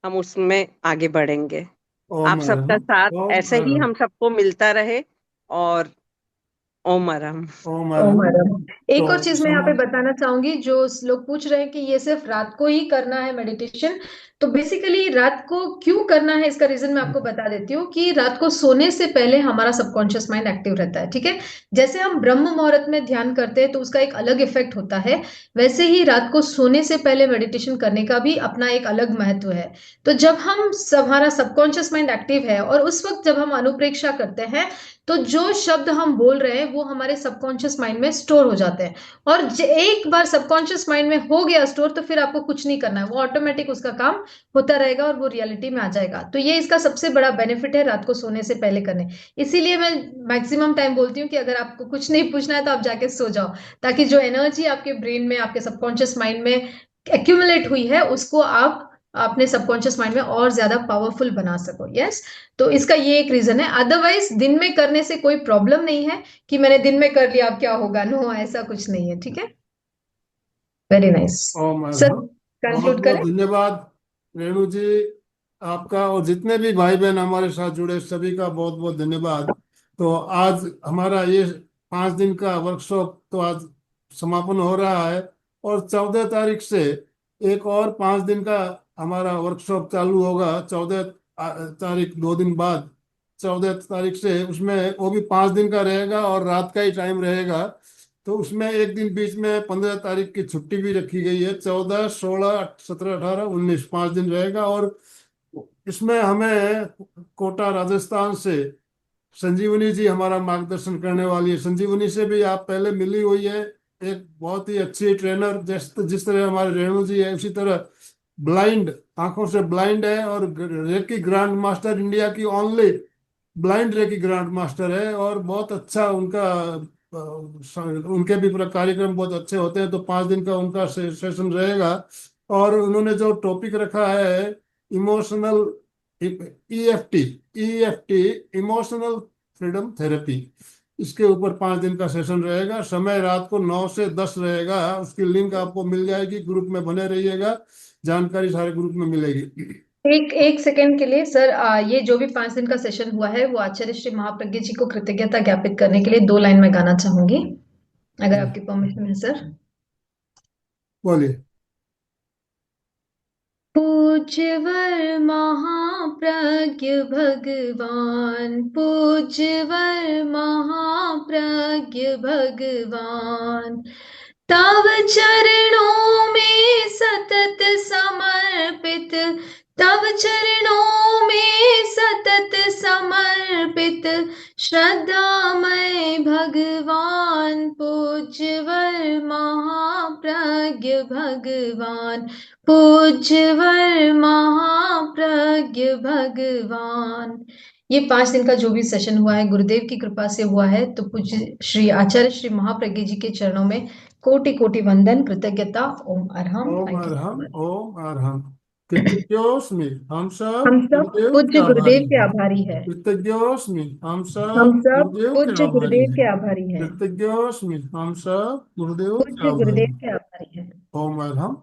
हम उसमें आगे बढ़ेंगे।
ओम
आप सबका साथ
ओम
ऐसे ही हम सबको मिलता रहे। और ओम आराम।
ओम
ओ मैडम,
तो
एक और चीज मैं यहाँ पे
सम
बताना चाहूंगी। जो लोग पूछ रहे हैं कि ये सिर्फ रात को ही करना है मेडिटेशन, तो बेसिकली रात को क्यों करना है, इसका रीजन मैं आपको बता देती हूँ। कि रात को सोने से पहले हमारा सबकॉन्शियस माइंड एक्टिव रहता है, ठीक है। जैसे हम ब्रह्म मुहूर्त में ध्यान करते हैं तो उसका एक अलग इफेक्ट होता है, वैसे ही रात को सोने से पहले मेडिटेशन करने का भी अपना एक अलग महत्व है। तो जब हम हमारा सबकॉन्शियस माइंड एक्टिव है, और उस वक्त जब हम अनुप्रेक्षा करते हैं, तो जो शब्द हम बोल रहे हैं वो हमारे सबकॉन्शियस माइंड में स्टोर हो जाते हैं। और एक बार सबकॉन्शियस माइंड में हो गया स्टोर, तो फिर आपको कुछ नहीं करना है, वो ऑटोमेटिक उसका काम होता रहेगा, और वो रियलिटी में आ जाएगा। तो ये इसका सबसे बड़ा बेनिफिट है रात को सोने से पहले करने। इसीलिए मैं मैक्सिमम टाइम बोलती हूँ कि अगर आपको कुछ नहीं पूछना है तो आप जाके सो जाओ, ताकि जो एनर्जी आपके ब्रेन में, आपके सबकॉन्शियस माइंड में एक्यूमुलेट हुई है, उसको आप अपने सबकॉन्शियस माइंड में और ज्यादा पावरफुल बना सको। यस, तो इसका ये एक रीजन है। अदरवाइज दिन में करने से कोई प्रॉब्लम नहीं है कि मैंने दिन में कर लिया अब क्या होगा, नो, ऐसा कुछ नहीं है, ठीक है। वेरी नाइस
ओम
सर,
बहुत
कंक्लूड
बहुत
करें।
धन्यवाद रेणु जी। आपका और जितने भी भाई बहन हमारे साथ जुड़े सभी का बहुत बहुत धन्यवाद। तो आज हमारा ये 5 दिन का वर्कशॉप तो आज समापन हो रहा है, और 14 तारीख से एक और 5 दिन का हमारा वर्कशॉप चालू होगा। 14 तारीख 2 दिन बाद 14 तारीख से, उसमें वो भी 5 दिन का रहेगा और रात का ही टाइम रहेगा। तो उसमें एक दिन बीच में 15 तारीख की छुट्टी भी रखी गई है। 14, 16, 17, 18, 19 5 दिन रहेगा। और इसमें हमें कोटा राजस्थान से संजीवनी जी हमारा मार्गदर्शन करने वाली है। संजीवनी से भी आप पहले मिली हुई है, एक बहुत ही अच्छी ट्रेनर। जिस तरह हमारे रेणु जी है, उसी तरह ब्लाइंड, आंखों से ब्लाइंड है, और रेकी ग्रैंड मास्टर, इंडिया की only blind reiki grand master है। और बहुत अच्छा उनके भी कार्यक्रम बहुत अच्छे होते हैं। तो 5 दिन का उनका सेशन रहेगा। और उन्होंने जो टॉपिक रखा है emotional EFT, emotional freedom therapy, इसके ऊपर 5 दिन का सेशन रहेगा। समय रात को 9 से 10 रहेगा। उसकी लिंक आपको मिल जाएगी, ग्रुप में बने रहिएगा, जानकारी सारे ग्रुप में मिलेगी।
एक सेकंड के लिए सर, ये जो भी 5 दिन का सेशन हुआ है वो आचार्य श्री महाप्रज्ञ जी को कृतज्ञता ज्ञापित करने के लिए 2 लाइन में गाना चाहूंगी, अगर आपकी परमिशन है सर।
बोलिए।
पूज्यवर महाप्रज्ञ भगवान, पूज्यवर महाप्रज्ञ भगवान, तव चरणों में सतत समर्पित, तव चरणों में सतत समर्पित श्रद्धामय भगवान, पूज्यवर महाप्रज्ञ भगवान, पूज्यवर महाप्रज्ञ भगवान। ये 5 दिन का जो भी सेशन हुआ है गुरुदेव की कृपा से हुआ है। तो पूज्य श्री आचार्य श्री महाप्रज्ञ जी के चरणों में कोटि कोटि वंदन, कृतज्ञता। ओम अरहम।
ओम
थैंक यू।
अरहम, ओम अरहम। कृतज्ञोस्मि, हम सब
हम सब
गुरुदेव के
पूज्य
आभारी
गुरुदेव के
हैं।
आभारी है।
कृतज्ञोस्मि, हम सब
हम सब
गुरुदेव के
पूज्य
आभारी
गुरुदेव
हैं।
के आभारी हैं।
कृतज्ञोस्मि, हम सब गुरुदेव के
पूज्य
आभारी
गुरुदेव
हैं।
के आभारी है।
ओम अरहम।